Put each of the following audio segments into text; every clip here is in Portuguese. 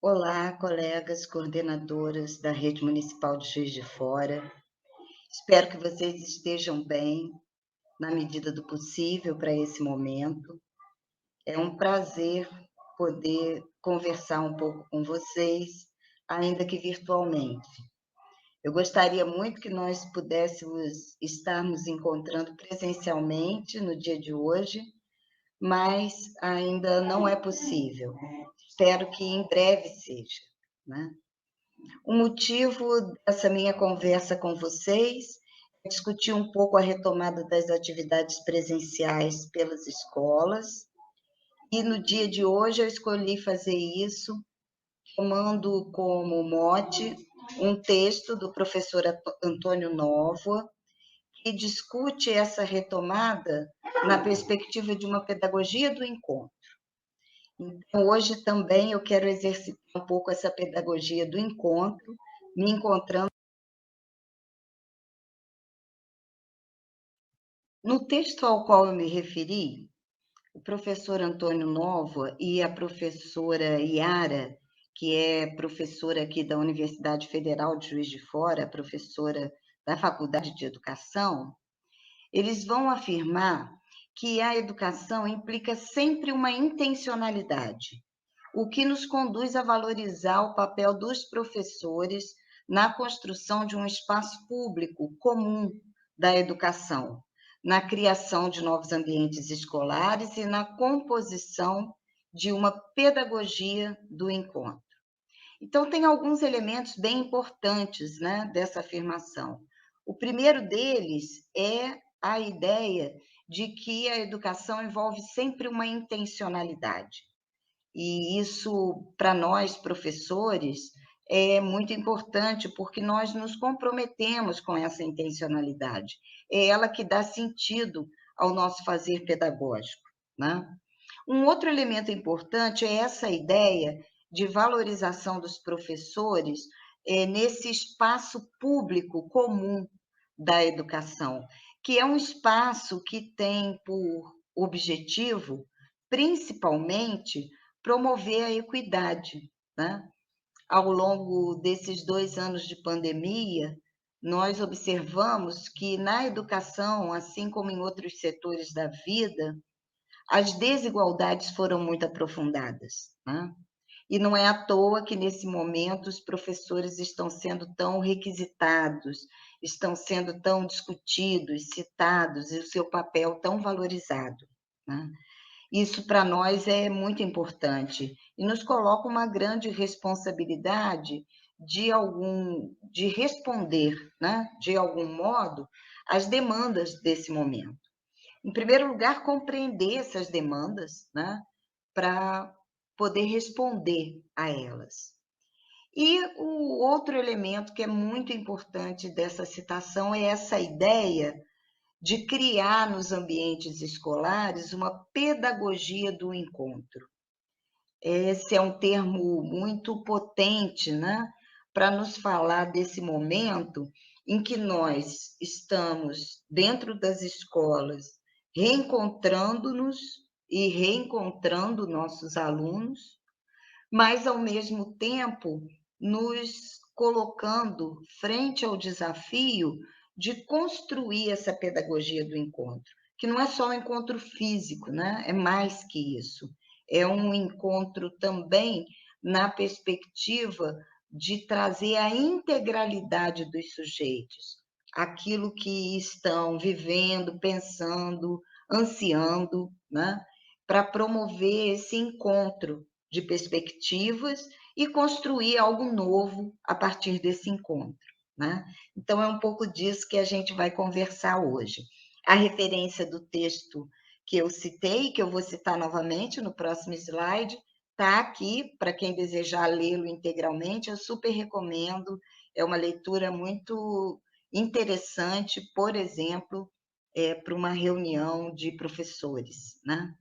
Olá, colegas coordenadoras da Rede Municipal de Juiz de Fora. Espero que vocês estejam bem, na medida do possível, para esse momento. É um prazer poder conversar um pouco com vocês, ainda que virtualmente. Eu gostaria muito que nós pudéssemos estar nos encontrando presencialmente no dia de hoje, mas ainda não é possível. Espero que em breve seja, né? O motivo dessa minha conversa com vocês é discutir um pouco a retomada das atividades presenciais pelas escolas, e no dia de hoje eu escolhi fazer isso tomando como mote um texto do professor Antônio Novoa, que discute essa retomada na perspectiva de uma pedagogia do encontro. Então, hoje também eu quero exercitar um pouco essa pedagogia do encontro, me encontrando. No texto ao qual eu me referi, o professor Antônio Novoa e a professora Iara, que é professora aqui da Universidade Federal de Juiz de Fora, professora da Faculdade de Educação, eles vão afirmar que a educação implica sempre uma intencionalidade, o que nos conduz a valorizar o papel dos professores na construção de um espaço público comum da educação, na criação de novos ambientes escolares e na composição de uma pedagogia do encontro. Então, tem alguns elementos bem importantes, né, dessa afirmação. O primeiro deles é a ideia de que a educação envolve sempre uma intencionalidade. E isso, para nós, professores, é muito importante, porque nós nos comprometemos com essa intencionalidade. É ela que dá sentido ao nosso fazer pedagógico, né? Um outro elemento importante é essa ideia de valorização dos professores nesse espaço público comum da educação, que é um espaço que tem por objetivo, principalmente, promover a equidade, né? Ao longo desses 2 anos de pandemia, nós observamos que na educação, assim como em outros setores da vida, as desigualdades foram muito aprofundadas, né? E não é à toa que, nesse momento, os professores estão sendo tão requisitados, estão sendo tão discutidos, citados, e o seu papel tão valorizado, né? Isso, para nós, é muito importante e nos coloca uma grande responsabilidade de responder, né, de algum modo, às demandas desse momento. Em primeiro lugar, compreender essas demandas, né, para poder responder a elas. E o outro elemento que é muito importante dessa citação é essa ideia de criar nos ambientes escolares uma pedagogia do encontro. Esse é um termo muito potente, né, para nos falar desse momento em que nós estamos dentro das escolas, reencontrando-nos e reencontrando nossos alunos, mas, ao mesmo tempo, nos colocando frente ao desafio de construir essa pedagogia do encontro, que não é só um encontro físico, né? É mais que isso. É um encontro também na perspectiva de trazer a integralidade dos sujeitos, aquilo que estão vivendo, pensando, ansiando, né? Para promover esse encontro de perspectivas e construir algo novo a partir desse encontro, né? Então, é um pouco disso que a gente vai conversar hoje. A referência do texto que eu citei, que eu vou citar novamente no próximo slide, está aqui, para quem desejar lê-lo integralmente, eu super recomendo, é uma leitura muito interessante, por exemplo, para uma reunião de professores, né?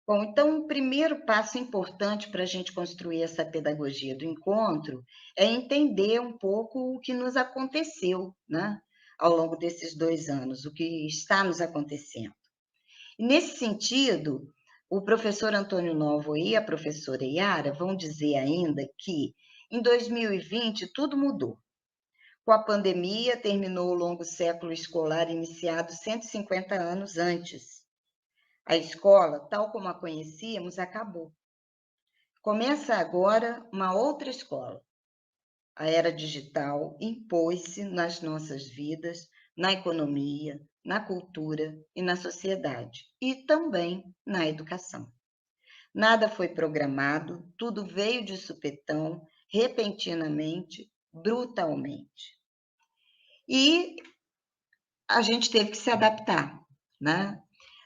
Bom, então, o primeiro passo importante para a gente construir essa pedagogia do encontro é entender um pouco o que nos aconteceu, né, ao longo desses 2 anos, o que está nos acontecendo. E, nesse sentido, o professor Antônio Novo e a professora Yara vão dizer ainda que em 2020 tudo mudou. Com a pandemia, terminou o longo século escolar iniciado 150 anos antes. A escola, tal como a conhecíamos, acabou. Começa agora uma outra escola. A era digital impôs-se nas nossas vidas, na economia, na cultura e na sociedade, e também na educação. Nada foi programado, tudo veio de supetão, repentinamente, brutalmente. E a gente teve que se adaptar, né?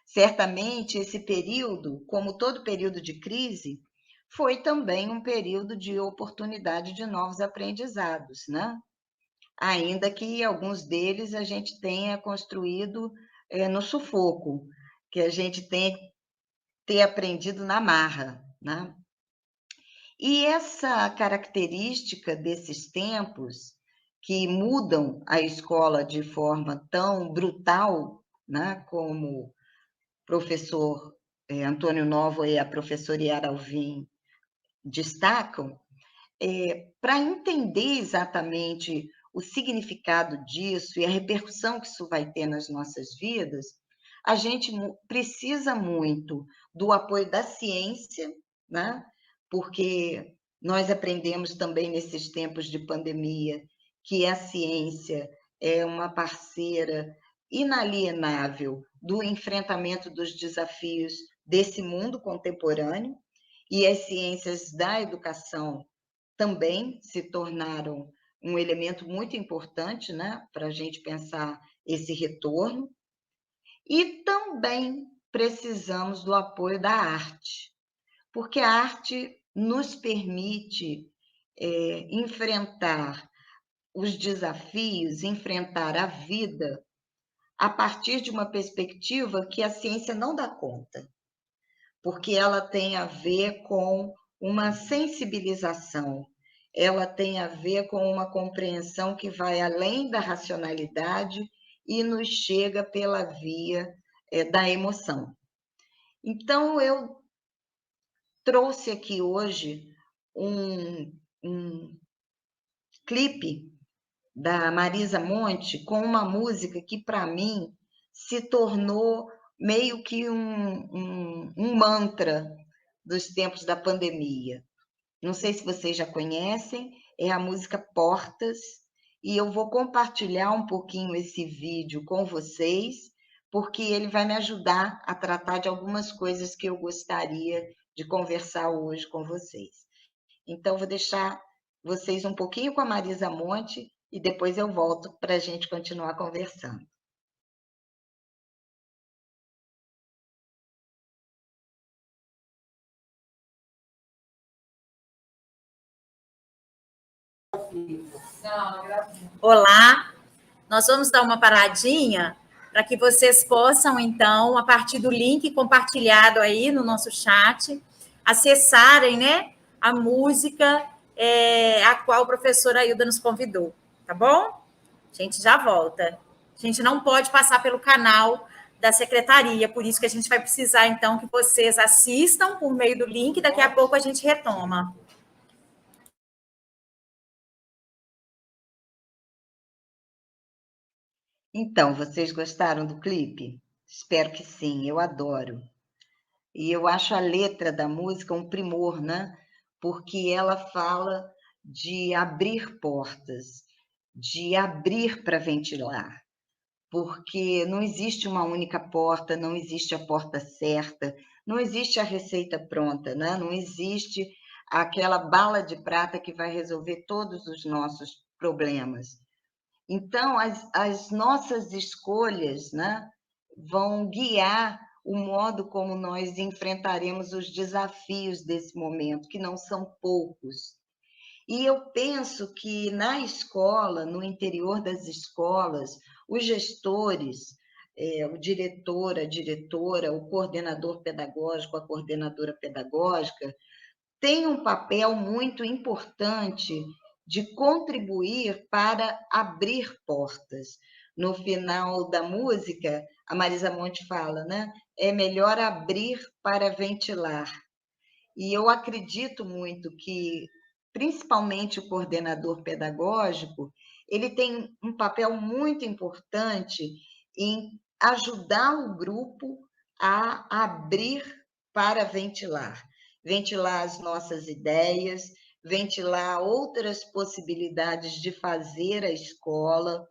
Certamente esse período, como todo período de crise, foi também um período de oportunidade de novos aprendizados, né? Ainda que alguns deles a gente tenha construído no sufoco, que a gente tenha ter aprendido na marra, né? E essa característica desses tempos que mudam a escola de forma tão brutal, né, como o professor Antônio Novo e a professora Yara Alvim destacam, para entender exatamente o significado disso e a repercussão que isso vai ter nas nossas vidas, a gente precisa muito do apoio da ciência, né? Porque nós aprendemos também nesses tempos de pandemia que a ciência é uma parceira inalienável do enfrentamento dos desafios desse mundo contemporâneo, e as ciências da educação também se tornaram um elemento muito importante, né, para a gente pensar esse retorno. E também precisamos do apoio da arte, porque a arte nos permite enfrentar os desafios, enfrentar a vida a partir de uma perspectiva que a ciência não dá conta, porque ela tem a ver com uma sensibilização, ela tem a ver com uma compreensão que vai além da racionalidade e nos chega pela via da emoção. Então, eu trouxe aqui hoje um clipe da Marisa Monte com uma música que, para mim, se tornou meio que um mantra dos tempos da pandemia. Não sei se vocês já conhecem, é a música Portas, e eu vou compartilhar um pouquinho esse vídeo com vocês, porque ele vai me ajudar a tratar de algumas coisas que eu gostaria de conversar hoje com vocês. Então, vou deixar vocês um pouquinho com a Marisa Monte e depois eu volto para a gente continuar conversando. Olá, nós vamos dar uma paradinha para que vocês possam, então, a partir do link compartilhado aí no nosso chat, acessarem, né, a música a qual a professora Ailda nos convidou, tá bom? A gente já volta. A gente não pode passar pelo canal da secretaria, por isso que a gente vai precisar, então, que vocês assistam por meio do link, daqui a pouco a gente retoma. Então, vocês gostaram do clipe? Espero que sim, eu adoro. E eu acho a letra da música um primor, né? Porque ela fala de abrir portas, de abrir para ventilar, porque não existe uma única porta, não existe a porta certa, não existe a receita pronta, né? Não existe aquela bala de prata que vai resolver todos os nossos problemas. Então, as nossas escolhas, né, vão guiar o modo como nós enfrentaremos os desafios desse momento, que não são poucos. E eu penso que na escola, no interior das escolas, os gestores, o diretor, a diretora, o coordenador pedagógico, a coordenadora pedagógica, têm um papel muito importante de contribuir para abrir portas. No final da música, a Marisa Monte fala, né? É melhor abrir para ventilar. E eu acredito muito que, principalmente o coordenador pedagógico, ele tem um papel muito importante em ajudar o grupo a abrir para ventilar. Ventilar as nossas ideias, ventilar outras possibilidades de fazer a escola,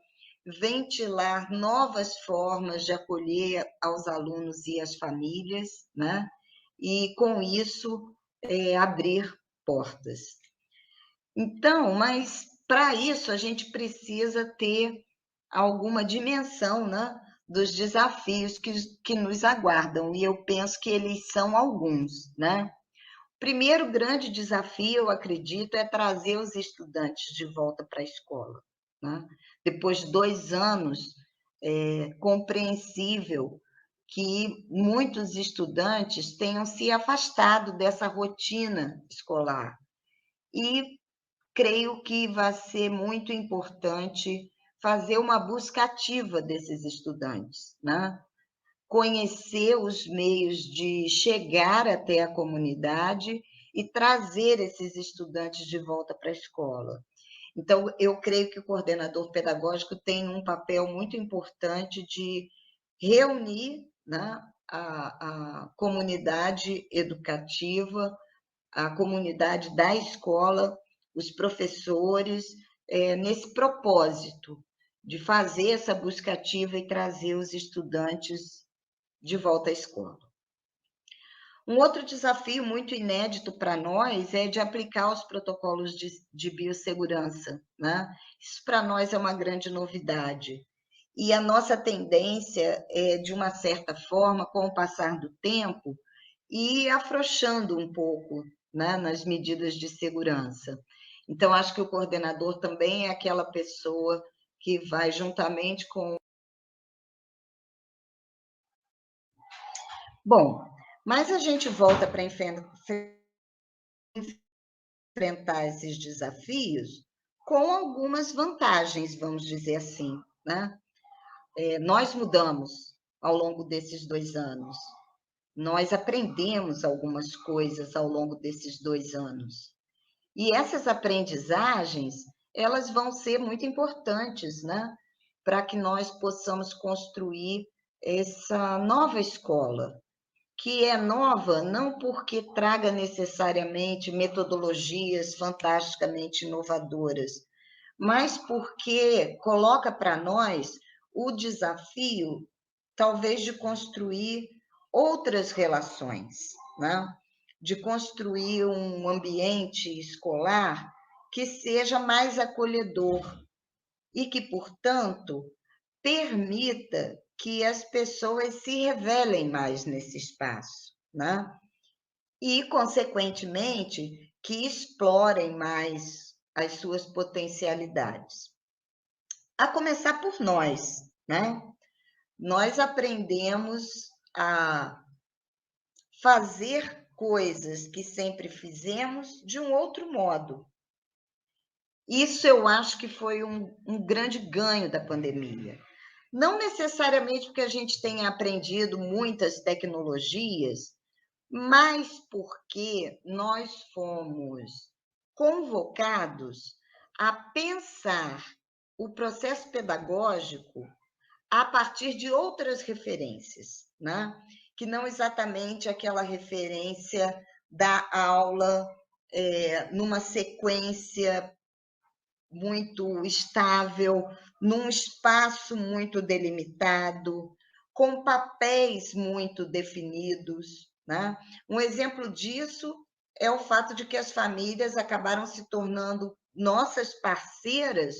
ventilar novas formas de acolher aos alunos e as famílias, né? E com isso abrir portas. Então, mas para isso a gente precisa ter alguma dimensão, né, dos desafios que nos aguardam, e eu penso que eles são alguns, né? O primeiro grande desafio, eu acredito, é trazer os estudantes de volta para a escola, né? Depois de 2 anos, é compreensível que muitos estudantes tenham se afastado dessa rotina escolar. E creio que vai ser muito importante fazer uma busca ativa desses estudantes, né? Conhecer os meios de chegar até a comunidade e trazer esses estudantes de volta para a escola. Então, eu creio que o coordenador pedagógico tem um papel muito importante de reunir, né, a comunidade educativa, a comunidade da escola, os professores, nesse propósito de fazer essa busca ativa e trazer os estudantes de volta à escola. Um outro desafio muito inédito para nós é de aplicar os protocolos de biossegurança, né? Isso para nós é uma grande novidade. E a nossa tendência é, de uma certa forma, com o passar do tempo, ir afrouxando um pouco, né, nas medidas de segurança. Então, acho que o coordenador também é aquela pessoa que vai juntamente com... Bom, mas a gente volta para enfrentar esses desafios com algumas vantagens, vamos dizer assim, né? Nós mudamos ao longo desses 2 anos. Nós aprendemos algumas coisas ao longo desses 2 anos. E essas aprendizagens, elas vão ser muito importantes, né? Para que nós possamos construir essa nova escola, que é nova não porque traga necessariamente metodologias fantasticamente inovadoras, mas porque coloca para nós o desafio, talvez, de construir outras relações, né? De construir um ambiente escolar que seja mais acolhedor e que, portanto, permita que as pessoas se revelem mais nesse espaço, né? E, consequentemente, que explorem mais as suas potencialidades. A começar por nós, né? Nós aprendemos a fazer coisas que sempre fizemos de um outro modo. Isso eu acho que foi um grande ganho da pandemia. Não necessariamente porque a gente tenha aprendido muitas tecnologias, mas porque nós fomos convocados a pensar o processo pedagógico a partir de outras referências, né? Que não exatamente aquela referência da aula numa sequência muito estável, num espaço muito delimitado, com papéis muito definidos, né? Um exemplo disso é o fato de que as famílias acabaram se tornando nossas parceiras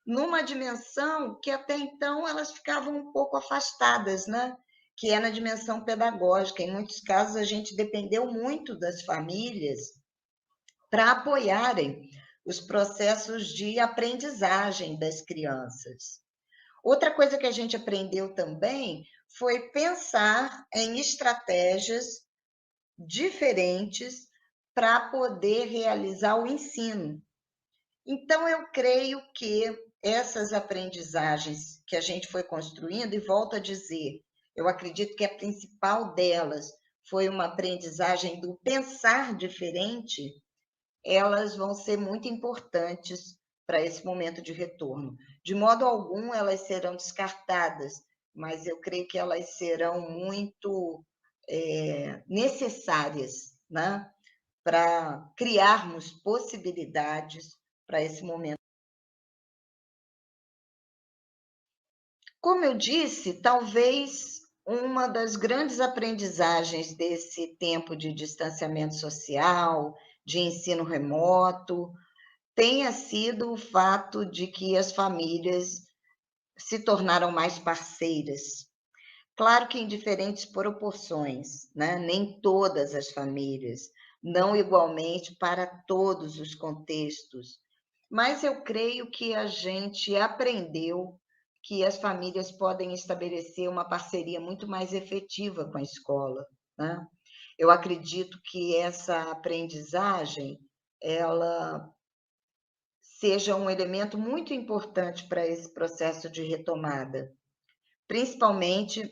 numa dimensão que até então elas ficavam um pouco afastadas, né? Que é na dimensão pedagógica. Em muitos casos, a gente dependeu muito das famílias para apoiarem os processos de aprendizagem das crianças. Outra coisa que a gente aprendeu também foi pensar em estratégias diferentes para poder realizar o ensino. Então, eu creio que essas aprendizagens que a gente foi construindo, e volto a dizer, Eu acredito que a principal delas foi uma aprendizagem do pensar diferente, elas vão ser muito importantes para esse momento de retorno. De modo algum, elas serão descartadas, mas eu creio que elas serão muito necessárias, né, para criarmos possibilidades para esse momento. Como eu disse, talvez uma das grandes aprendizagens desse tempo de distanciamento social, de ensino remoto, tenha sido o fato de que as famílias se tornaram mais parceiras. Claro que em diferentes proporções, né? Nem todas as famílias, não igualmente para todos os contextos, mas eu creio que a gente aprendeu que as famílias podem estabelecer uma parceria muito mais efetiva com a escola, né? Eu acredito que essa aprendizagem, ela seja um elemento muito importante para esse processo de retomada, principalmente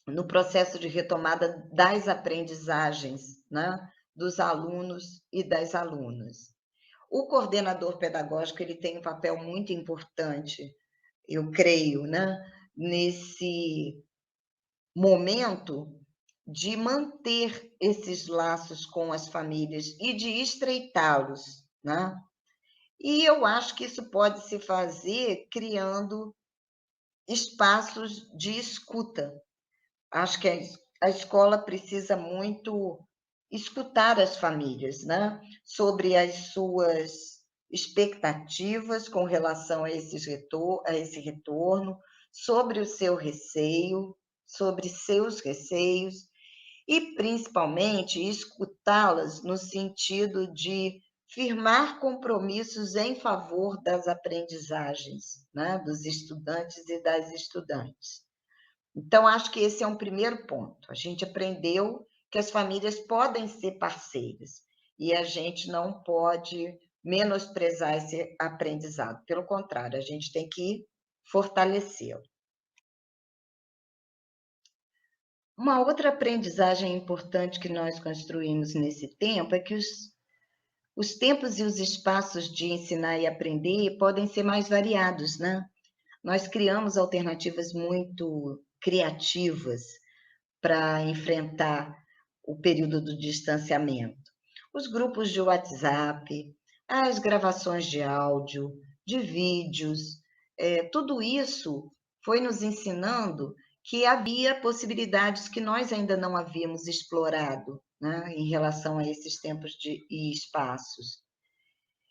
no processo de retomada das aprendizagens, né, dos alunos e das alunas. O coordenador pedagógico ele tem um papel muito importante, eu creio, né, nesse momento de manter esses laços com as famílias e de estreitá-los, né? E eu acho que isso pode se fazer criando espaços de escuta. Acho que a escola precisa muito escutar as famílias, né? Sobre as suas expectativas com relação a esse retorno, sobre o seu receio, sobre seus receios, e principalmente escutá-las no sentido de firmar compromissos em favor das aprendizagens, né? Dos estudantes e das estudantes. Então, acho que esse é um primeiro ponto. A gente aprendeu que as famílias podem ser parceiras e a gente não pode menosprezar esse aprendizado. Pelo contrário, a gente tem que fortalecê-lo. Uma outra aprendizagem importante que nós construímos nesse tempo é que os tempos e os espaços de ensinar e aprender podem ser mais variados, né? Nós criamos alternativas muito criativas para enfrentar o período do distanciamento. Os grupos de WhatsApp, as gravações de áudio, de vídeos, tudo isso foi nos ensinando que havia possibilidades que nós ainda não havíamos explorado, né, em relação a esses tempos e espaços.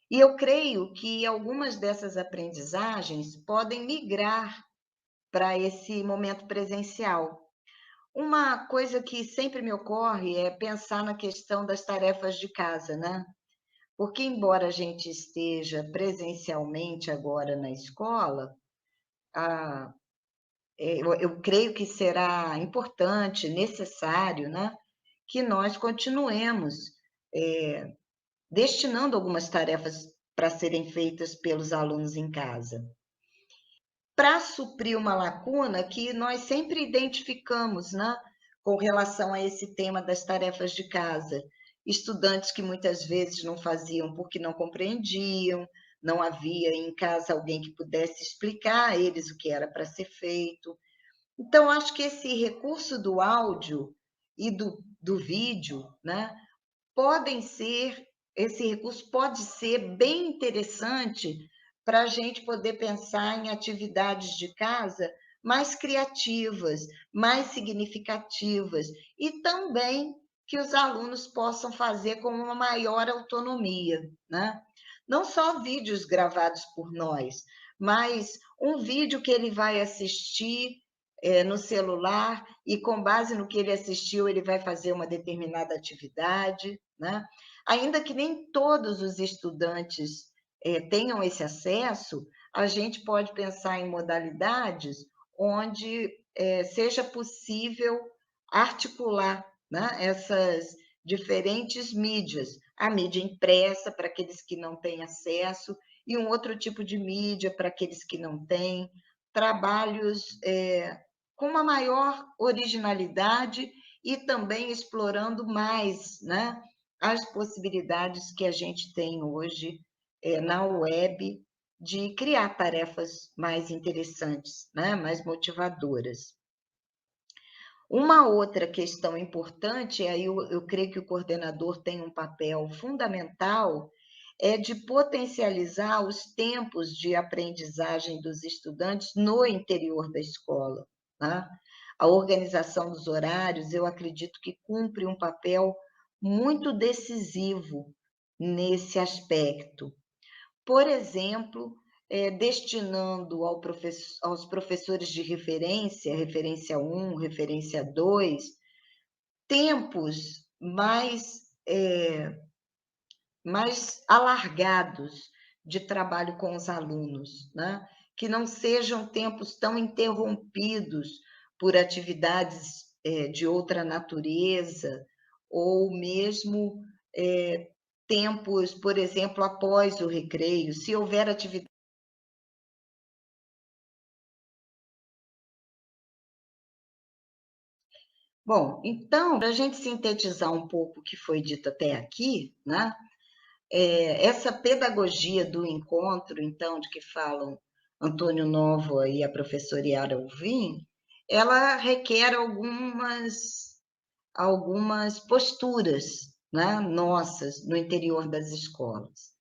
E eu creio que algumas dessas aprendizagens podem migrar para esse momento presencial. Uma coisa que sempre me ocorre é pensar na questão das tarefas de casa, né? Porque, embora a gente esteja presencialmente agora na escola, eu creio que será importante, necessário, né, que nós continuemos destinando algumas tarefas para serem feitas pelos alunos em casa, para suprir uma lacuna que nós sempre identificamos, né, com relação a esse tema das tarefas de casa. Estudantes que muitas vezes não faziam porque não compreendiam, não havia em casa alguém que pudesse explicar a eles o que era para ser feito. Então, acho que esse recurso do áudio e do vídeo, né, esse recurso pode ser bem interessante para a gente poder pensar em atividades de casa mais criativas, mais significativas, e também que os alunos possam fazer com uma maior autonomia, né? Não só vídeos gravados por nós, mas um vídeo que ele vai assistir no celular e, com base no que ele assistiu, ele vai fazer uma determinada atividade, né? Ainda que nem todos os estudantes tenham esse acesso, a gente pode pensar em modalidades onde seja possível articular, né, essas diferentes mídias. A mídia impressa para aqueles que não têm acesso e um outro tipo de mídia para aqueles que não têm, trabalhos com uma maior originalidade e também explorando mais, né, as possibilidades que a gente tem hoje na web de criar tarefas mais interessantes, né, mais motivadoras. Uma outra questão importante, aí eu creio que o coordenador tem um papel fundamental, é de potencializar os tempos de aprendizagem dos estudantes no interior da escola, né? A organização dos horários, eu acredito que cumpre um papel muito decisivo nesse aspecto. Por exemplo, destinando aos professores de referência, referência 1, referência 2, tempos mais alargados de trabalho com os alunos, né? Que não sejam tempos tão interrompidos por atividades de outra natureza, ou mesmo tempos, por exemplo, após o recreio, se houver atividade. Bom, então, para a gente sintetizar um pouco o que foi dito até aqui, né? Essa pedagogia do encontro, então, de que falam Antônio Novo e a professora Yara Alvim, ela requer algumas posturas, né, nossas no interior das escolas.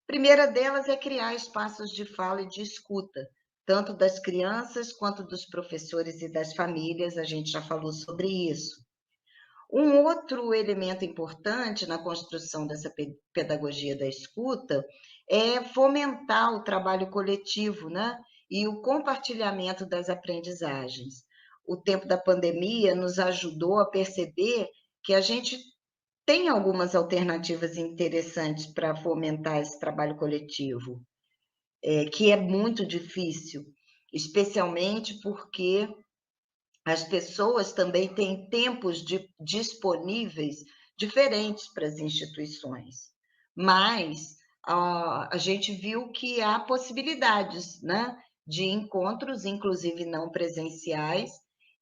A primeira delas é criar espaços de fala e de escuta, tanto das crianças quanto dos professores e das famílias, a gente já falou sobre isso. Um outro elemento importante na construção dessa pedagogia da escuta é fomentar o trabalho coletivo, né? E o compartilhamento das aprendizagens. O tempo da pandemia nos ajudou a perceber que a gente tem algumas alternativas interessantes para fomentar esse trabalho coletivo, que é muito difícil, especialmente porque as pessoas também têm tempos disponíveis diferentes para as instituições, mas a gente viu que há possibilidades, né, de encontros, inclusive não presenciais,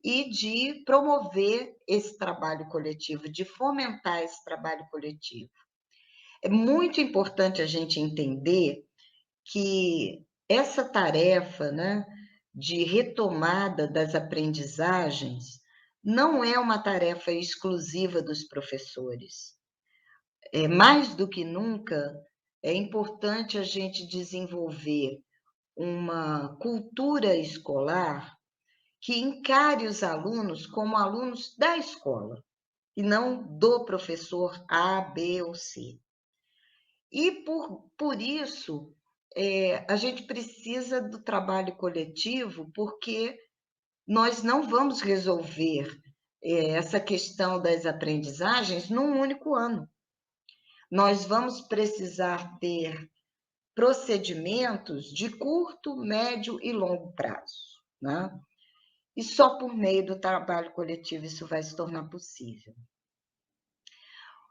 e de promover esse trabalho coletivo, de fomentar esse trabalho coletivo. É muito importante a gente entender que essa tarefa, né, de retomada das aprendizagens não é uma tarefa exclusiva dos professores. Mais do que nunca, é importante a gente desenvolver uma cultura escolar que encare os alunos como alunos da escola, e não do professor A, B ou C. E por isso, a gente precisa do trabalho coletivo, porque nós não vamos resolver essa questão das aprendizagens num único ano. Nós vamos precisar ter procedimentos de curto, médio e longo prazo, né? E só por meio do trabalho coletivo isso vai se tornar possível.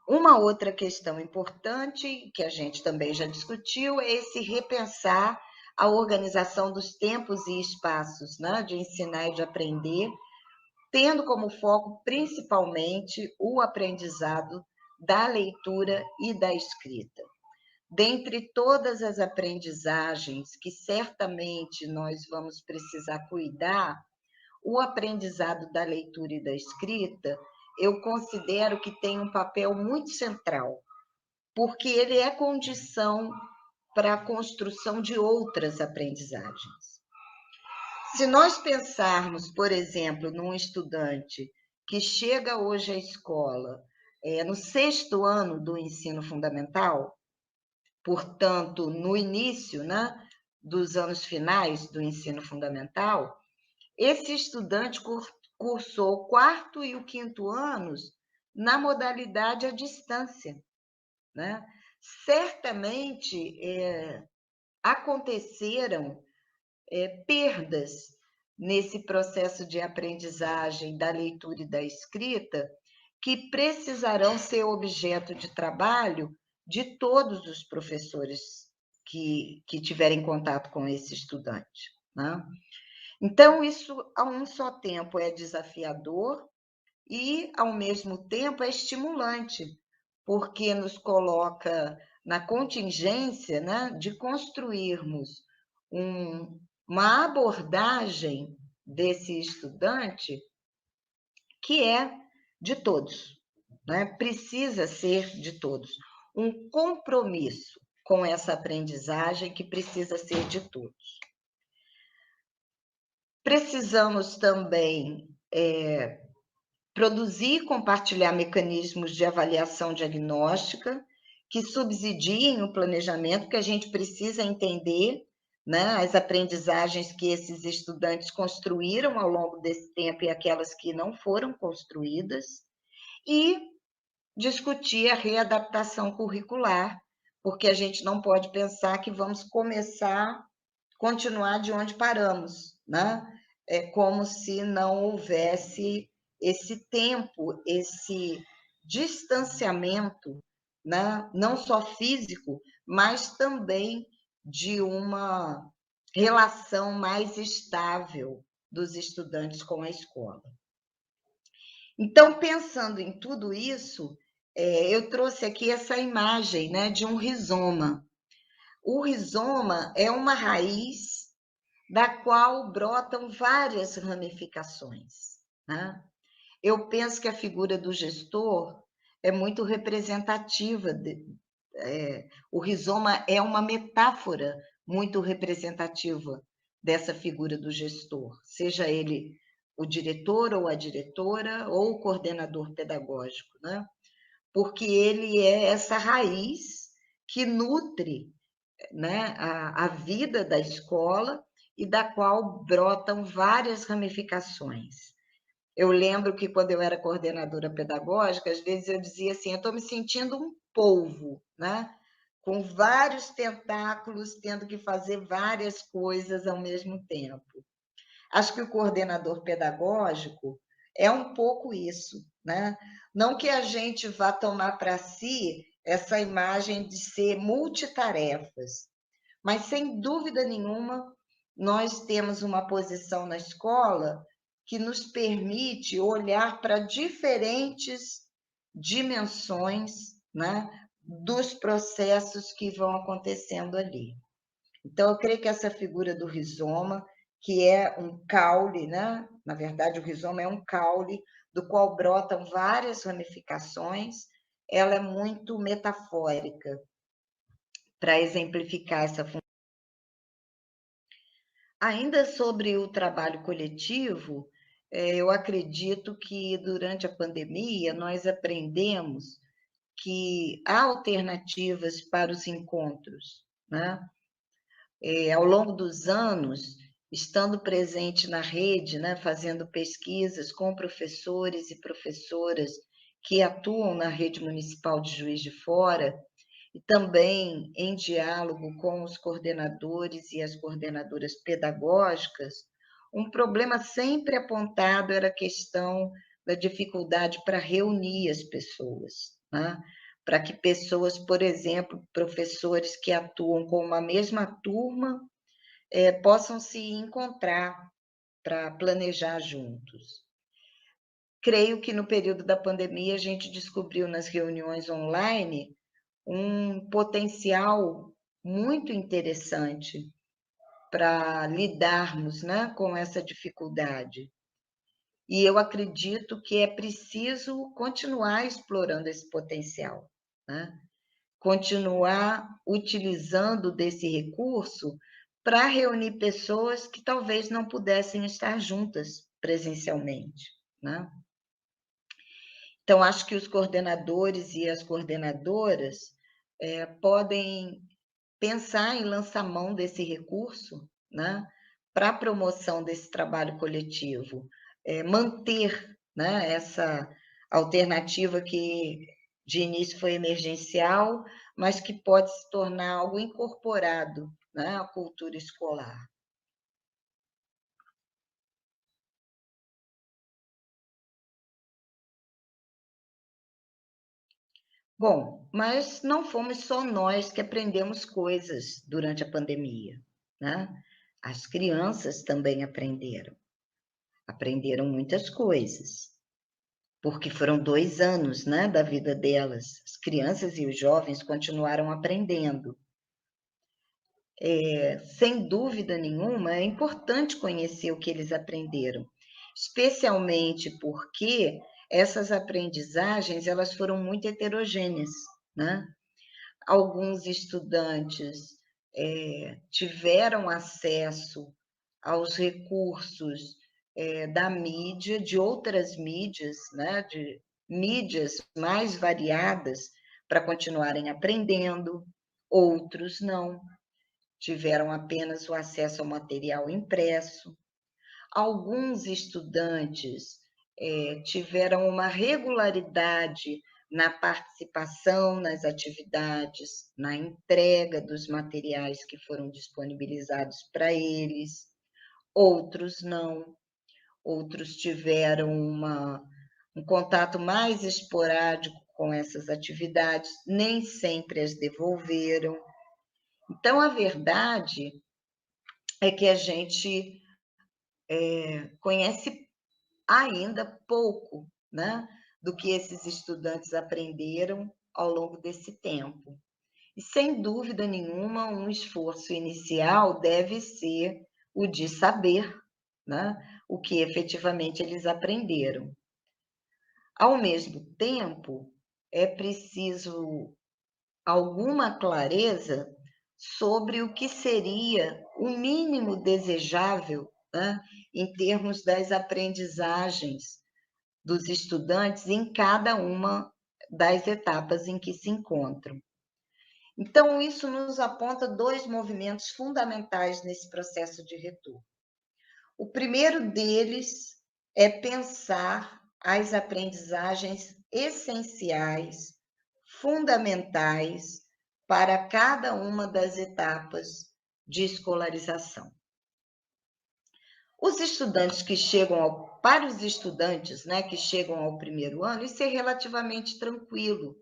Uma outra questão importante, que a gente também já discutiu, é esse repensar a organização dos tempos e espaços, né, de ensinar e de aprender, tendo como foco principalmente o aprendizado da leitura e da escrita. Dentre todas as aprendizagens que certamente nós vamos precisar cuidar, o aprendizado da leitura e da escrita, eu considero que tem um papel muito central, porque ele é condição para a construção de outras aprendizagens. Se nós pensarmos, por exemplo, num estudante que chega hoje à escola, no 6º ano do ensino fundamental, portanto, no início, né, dos anos finais do ensino fundamental, esse estudante cursou o 4º e o 5º anos na modalidade à distância, né? Certamente aconteceram perdas nesse processo de aprendizagem da leitura e da escrita, que precisarão ser objeto de trabalho de todos os professores que tiverem contato com esse estudante, né? Então, isso, a um só tempo, é desafiador e, ao mesmo tempo, é estimulante, porque nos coloca na contingência, né, de construirmos uma abordagem desse estudante que é de todos, né? Precisa ser de todos. Um compromisso com essa aprendizagem que precisa ser de todos. Precisamos também produzir e compartilhar mecanismos de avaliação diagnóstica que subsidiem o planejamento, porque a gente precisa entender, né, as aprendizagens que esses estudantes construíram ao longo desse tempo e aquelas que não foram construídas, e discutir a readaptação curricular, porque a gente não pode pensar que vamos continuar de onde paramos, né? É como se não houvesse esse tempo, esse distanciamento, né? Não só físico, mas também de uma relação mais estável dos estudantes com a escola. Então, pensando em tudo isso, eu trouxe aqui essa imagem, né, de um rizoma. O rizoma é uma raiz da qual brotam várias ramificações, né? Eu penso que a figura do gestor é muito representativa. O rizoma é uma metáfora muito representativa dessa figura do gestor, seja ele o diretor ou a diretora ou o coordenador pedagógico, né? Porque ele é essa raiz que nutre, né, a vida da escola e da qual brotam várias ramificações. Eu lembro que quando eu era coordenadora pedagógica, às vezes eu dizia assim, eu estou me sentindo um polvo, né? Com vários tentáculos, tendo que fazer várias coisas ao mesmo tempo. Acho que o coordenador pedagógico é um pouco isso, né? Não que a gente vá tomar para si essa imagem de ser multitarefas, mas sem dúvida nenhuma nós temos uma posição na escola que nos permite olhar para diferentes dimensões, né, dos processos que vão acontecendo ali. Então, eu creio que essa figura do rizoma, que é um caule, né? Na verdade, o rizoma é um caule do qual brotam várias ramificações, ela é muito metafórica para exemplificar essa função. Ainda sobre o trabalho coletivo, eu acredito que durante a pandemia nós aprendemos que há alternativas para os encontros, né? Ao longo dos anos, estando presente na rede, né, fazendo pesquisas com professores e professoras que atuam na rede municipal de Juiz de Fora, e também em diálogo com os coordenadores e as coordenadoras pedagógicas, um problema sempre apontado era a questão da dificuldade para reunir as pessoas, né? Para que pessoas, por exemplo, professores que atuam com uma mesma turma, possam se encontrar para planejar juntos. Creio que no período da pandemia a gente descobriu nas reuniões online um potencial muito interessante para lidarmos, né, com essa dificuldade. E eu acredito que é preciso continuar explorando esse potencial, né? Continuar utilizando desse recurso para reunir pessoas que talvez não pudessem estar juntas presencialmente, né? Então, acho que os coordenadores e as coordenadoras podem pensar em lançar mão desse recurso, né, para a promoção desse trabalho coletivo, manter, né, essa alternativa que de início foi emergencial, mas que pode se tornar algo incorporado, né, à cultura escolar. Bom, mas não fomos só nós que aprendemos coisas durante a pandemia, né? As crianças também aprenderam muitas coisas, porque foram 2 anos, né, da vida delas. As crianças e os jovens continuaram aprendendo. Sem dúvida nenhuma, é importante conhecer o que eles aprenderam, especialmente porque essas aprendizagens elas foram muito heterogêneas, né? Alguns estudantes tiveram acesso aos recursos da mídia, de outras mídias, né? De mídias mais variadas para continuarem aprendendo, outros não, tiveram apenas o acesso ao material impresso. Alguns estudantes tiveram uma regularidade na participação nas atividades, na entrega dos materiais que foram disponibilizados para eles, outros não, outros tiveram um contato mais esporádico com essas atividades, nem sempre as devolveram. Então, a verdade é que a gente conhece ainda pouco, né, do que esses estudantes aprenderam ao longo desse tempo. E, sem dúvida nenhuma, um esforço inicial deve ser o de saber, né, o que efetivamente eles aprenderam. Ao mesmo tempo, é preciso alguma clareza sobre o que seria o mínimo desejável, né, em termos das aprendizagens dos estudantes em cada uma das etapas em que se encontram. Então, isso nos aponta 2 movimentos fundamentais nesse processo de retorno. O primeiro deles é pensar as aprendizagens essenciais, fundamentais para cada uma das etapas de escolarização. Os estudantes que chegam para os estudantes, né, que chegam ao primeiro ano, isso é relativamente tranquilo,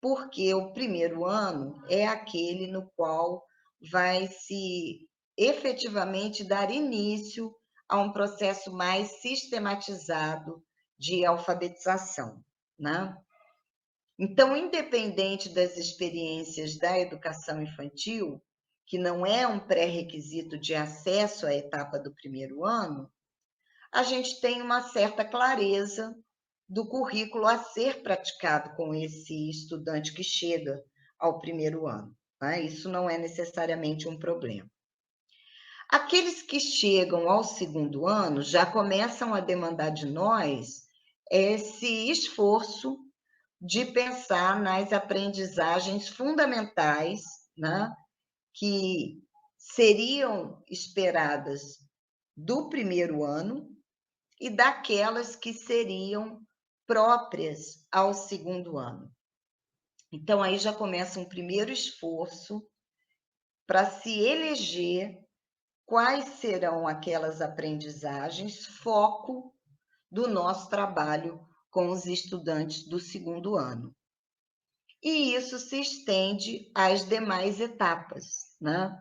porque o primeiro ano é aquele no qual vai se efetivamente dar início a um processo mais sistematizado de alfabetização, né? Então, independente das experiências da educação infantil, que não é um pré-requisito de acesso à etapa do primeiro ano, a gente tem uma certa clareza do currículo a ser praticado com esse estudante que chega ao primeiro ano, né? Isso não é necessariamente um problema. Aqueles que chegam ao segundo ano já começam a demandar de nós esse esforço de pensar nas aprendizagens fundamentais, né, que seriam esperadas do primeiro ano e daquelas que seriam próprias ao segundo ano. Então, aí já começa um primeiro esforço para se eleger quais serão aquelas aprendizagens, foco do nosso trabalho com os estudantes do segundo ano. E isso se estende às demais etapas, né?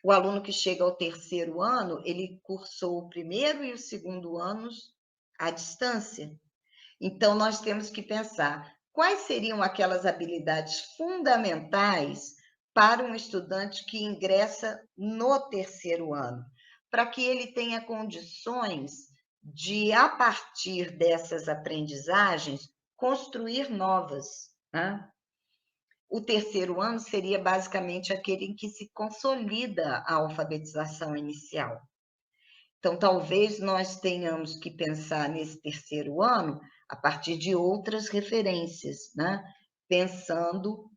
O aluno que chega ao terceiro ano, ele cursou o primeiro e o segundo anos à distância. Então, nós temos que pensar quais seriam aquelas habilidades fundamentais para um estudante que ingressa no terceiro ano, para que ele tenha condições de, a partir dessas aprendizagens, construir novas, né? O terceiro ano seria basicamente aquele em que se consolida a alfabetização inicial. Então, talvez nós tenhamos que pensar nesse terceiro ano a partir de outras referências, né? Pensando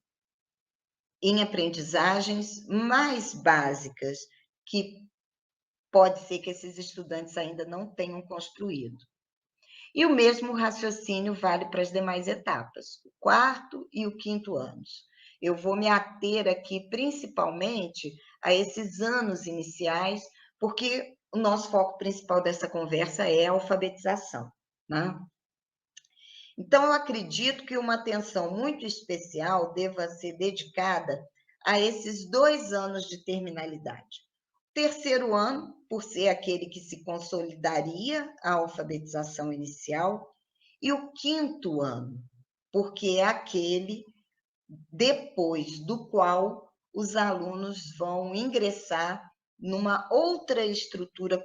em aprendizagens mais básicas, que pode ser que esses estudantes ainda não tenham construído. E o mesmo raciocínio vale para as demais etapas, o quarto e o quinto anos. Eu vou me ater aqui principalmente a esses anos iniciais, porque o nosso foco principal dessa conversa é a alfabetização, né? Então, eu acredito que uma atenção muito especial deva ser dedicada a esses 2 anos de terminalidade. O terceiro ano, por ser aquele que se consolidaria a alfabetização inicial, e o quinto ano, porque é aquele depois do qual os alunos vão ingressar numa outra estrutura.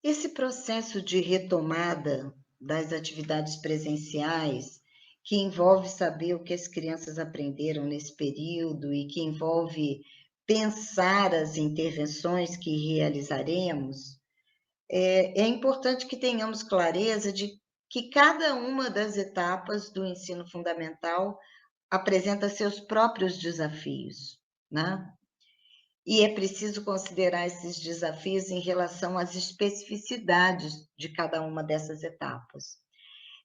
Esse processo de retomada das atividades presenciais, que envolve saber o que as crianças aprenderam nesse período e que envolve pensar as intervenções que realizaremos, é importante que tenhamos clareza de que cada uma das etapas do ensino fundamental apresenta seus próprios desafios, né? E é preciso considerar esses desafios em relação às especificidades de cada uma dessas etapas.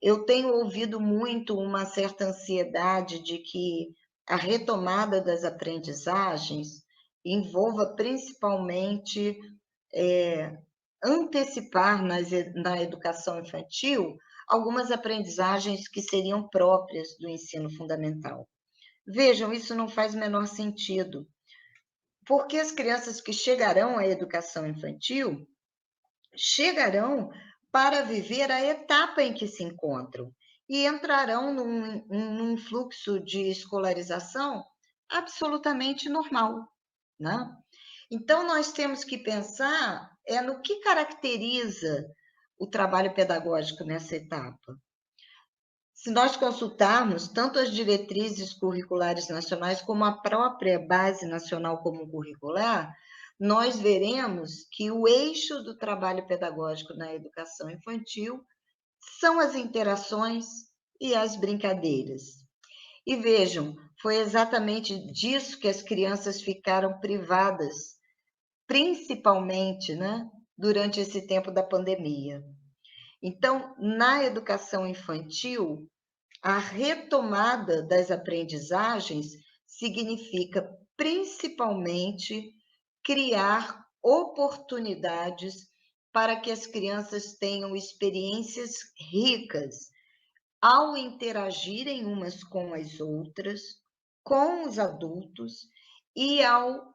Eu tenho ouvido muito uma certa ansiedade de que a retomada das aprendizagens envolva principalmente antecipar na educação infantil algumas aprendizagens que seriam próprias do ensino fundamental. Vejam, isso não faz o menor sentido, porque as crianças que chegarão à educação infantil chegarão para viver a etapa em que se encontram e entrarão num fluxo de escolarização absolutamente normal, né? Então, nós temos que pensar no que caracteriza o trabalho pedagógico nessa etapa. Se nós consultarmos tanto as diretrizes curriculares nacionais como a própria Base Nacional Comum Curricular, nós veremos que o eixo do trabalho pedagógico na educação infantil são as interações e as brincadeiras. E vejam, foi exatamente disso que as crianças ficaram privadas, principalmente, né, durante esse tempo da pandemia. Então, na educação infantil, a retomada das aprendizagens significa principalmente criar oportunidades para que as crianças tenham experiências ricas ao interagirem umas com as outras, com os adultos e ao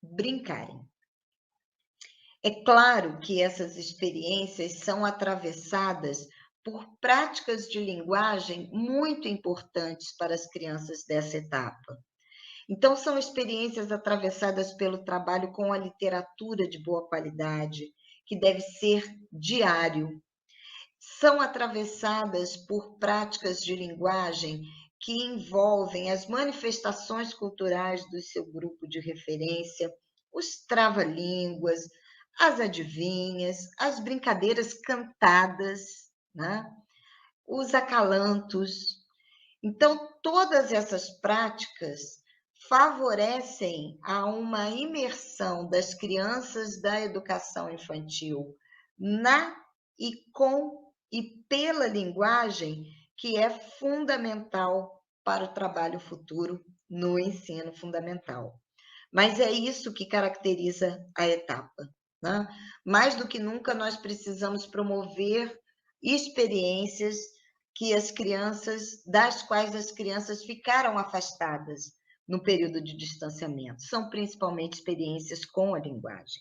brincarem. É claro que essas experiências são atravessadas por práticas de linguagem muito importantes para as crianças dessa etapa. Então, são experiências atravessadas pelo trabalho com a literatura de boa qualidade, que deve ser diário. São atravessadas por práticas de linguagem que envolvem as manifestações culturais do seu grupo de referência, os trava-línguas, as adivinhas, as brincadeiras cantadas, né? Os acalantos. Então, todas essas práticas favorecem a uma imersão das crianças da educação infantil na e com e pela linguagem, que é fundamental para o trabalho futuro no ensino fundamental. Mas é isso que caracteriza a etapa, né? Mais do que nunca, nós precisamos promover experiências das quais as crianças ficaram afastadas no período de distanciamento. São principalmente experiências com a linguagem.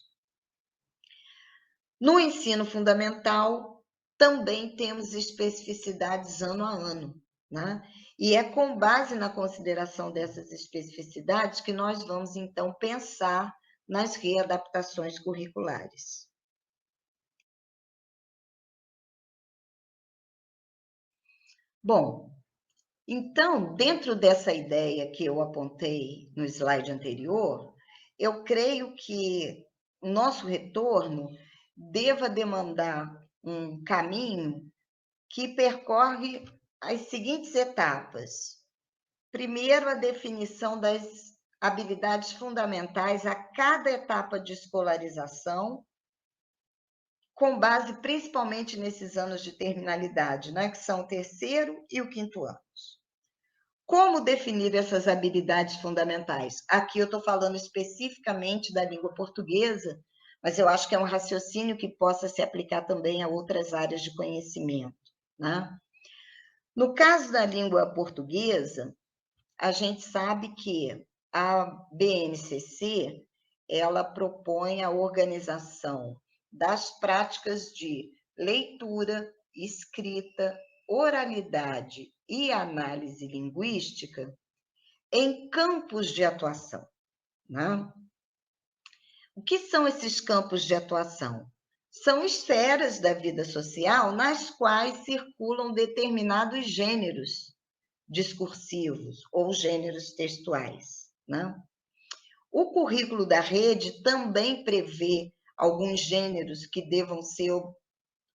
No ensino fundamental, também temos especificidades ano a ano, né? E é com base na consideração dessas especificidades que nós vamos, então, pensar nas readaptações curriculares. Bom, então, dentro dessa ideia que eu apontei no slide anterior, eu creio que o nosso retorno deva demandar um caminho que percorre as seguintes etapas. Primeiro, a definição das habilidades fundamentais a cada etapa de escolarização, com base principalmente nesses anos de terminalidade, né, que são o terceiro e o quinto ano. Como definir essas habilidades fundamentais? Aqui eu estou falando especificamente da língua portuguesa, mas eu acho que é um raciocínio que possa se aplicar também a outras áreas de conhecimento, né? No caso da língua portuguesa, a gente sabe que a BNCC, ela propõe a organização das práticas de leitura, escrita, oralidade e análise linguística em campos de atuação, né? O que são esses campos de atuação? São esferas da vida social nas quais circulam determinados gêneros discursivos ou gêneros textuais, né? O currículo da rede também prevê alguns gêneros que devam ser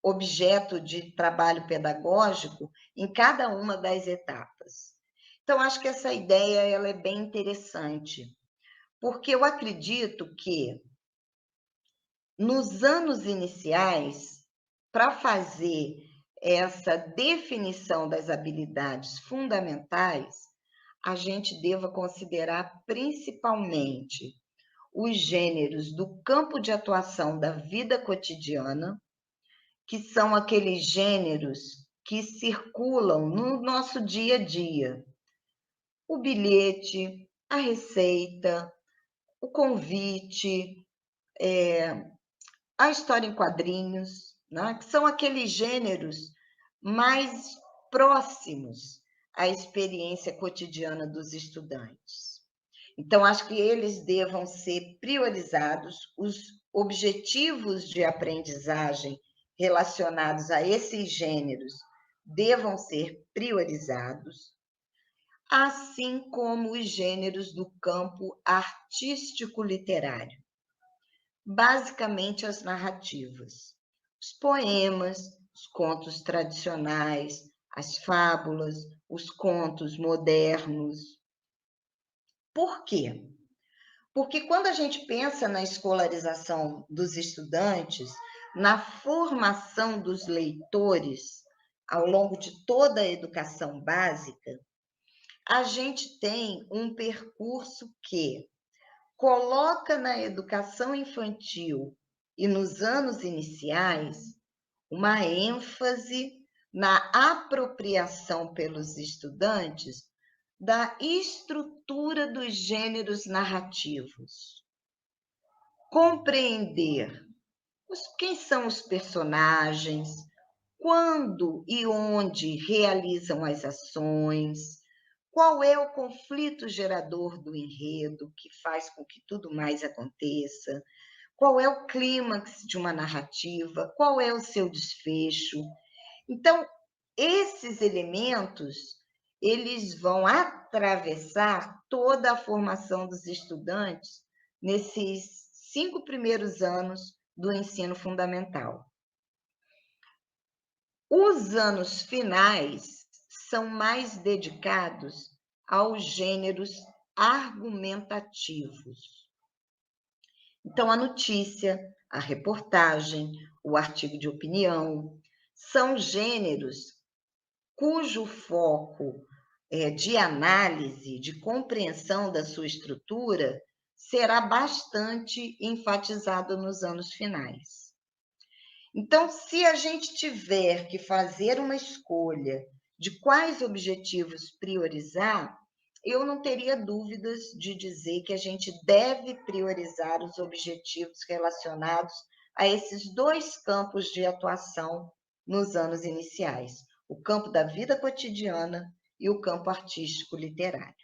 objeto de trabalho pedagógico em cada uma das etapas. Então, acho que essa ideia ela é bem interessante, porque eu acredito que nos anos iniciais, para fazer essa definição das habilidades fundamentais, a gente deva considerar principalmente os gêneros do campo de atuação da vida cotidiana, que são aqueles gêneros que circulam no nosso dia a dia. O bilhete, a receita, o convite, a história em quadrinhos, né? Que são aqueles gêneros mais próximos à experiência cotidiana dos estudantes. Então, acho que eles devam ser priorizados, os objetivos de aprendizagem relacionados a esses gêneros devam ser priorizados, assim como os gêneros do campo artístico-literário, basicamente as narrativas, os poemas, os contos tradicionais, as fábulas, os contos modernos. Por quê? Porque quando a gente pensa na escolarização dos estudantes, na formação dos leitores ao longo de toda a educação básica, a gente tem um percurso que coloca na educação infantil e nos anos iniciais uma ênfase na apropriação pelos estudantes da estrutura dos gêneros narrativos. Compreender quem são os personagens, quando e onde realizam as ações, qual é o conflito gerador do enredo que faz com que tudo mais aconteça, qual é o clímax de uma narrativa, qual é o seu desfecho. Então, esses elementos, eles vão atravessar toda a formação dos estudantes nesses 5 primeiros anos do ensino fundamental. Os anos finais são mais dedicados aos gêneros argumentativos. Então, a notícia, a reportagem, o artigo de opinião, são gêneros cujo foco de análise, de compreensão da sua estrutura, será bastante enfatizado nos anos finais. Então, se a gente tiver que fazer uma escolha de quais objetivos priorizar, eu não teria dúvidas de dizer que a gente deve priorizar os objetivos relacionados a esses dois campos de atuação nos anos iniciais, o campo da vida cotidiana e o campo artístico-literário.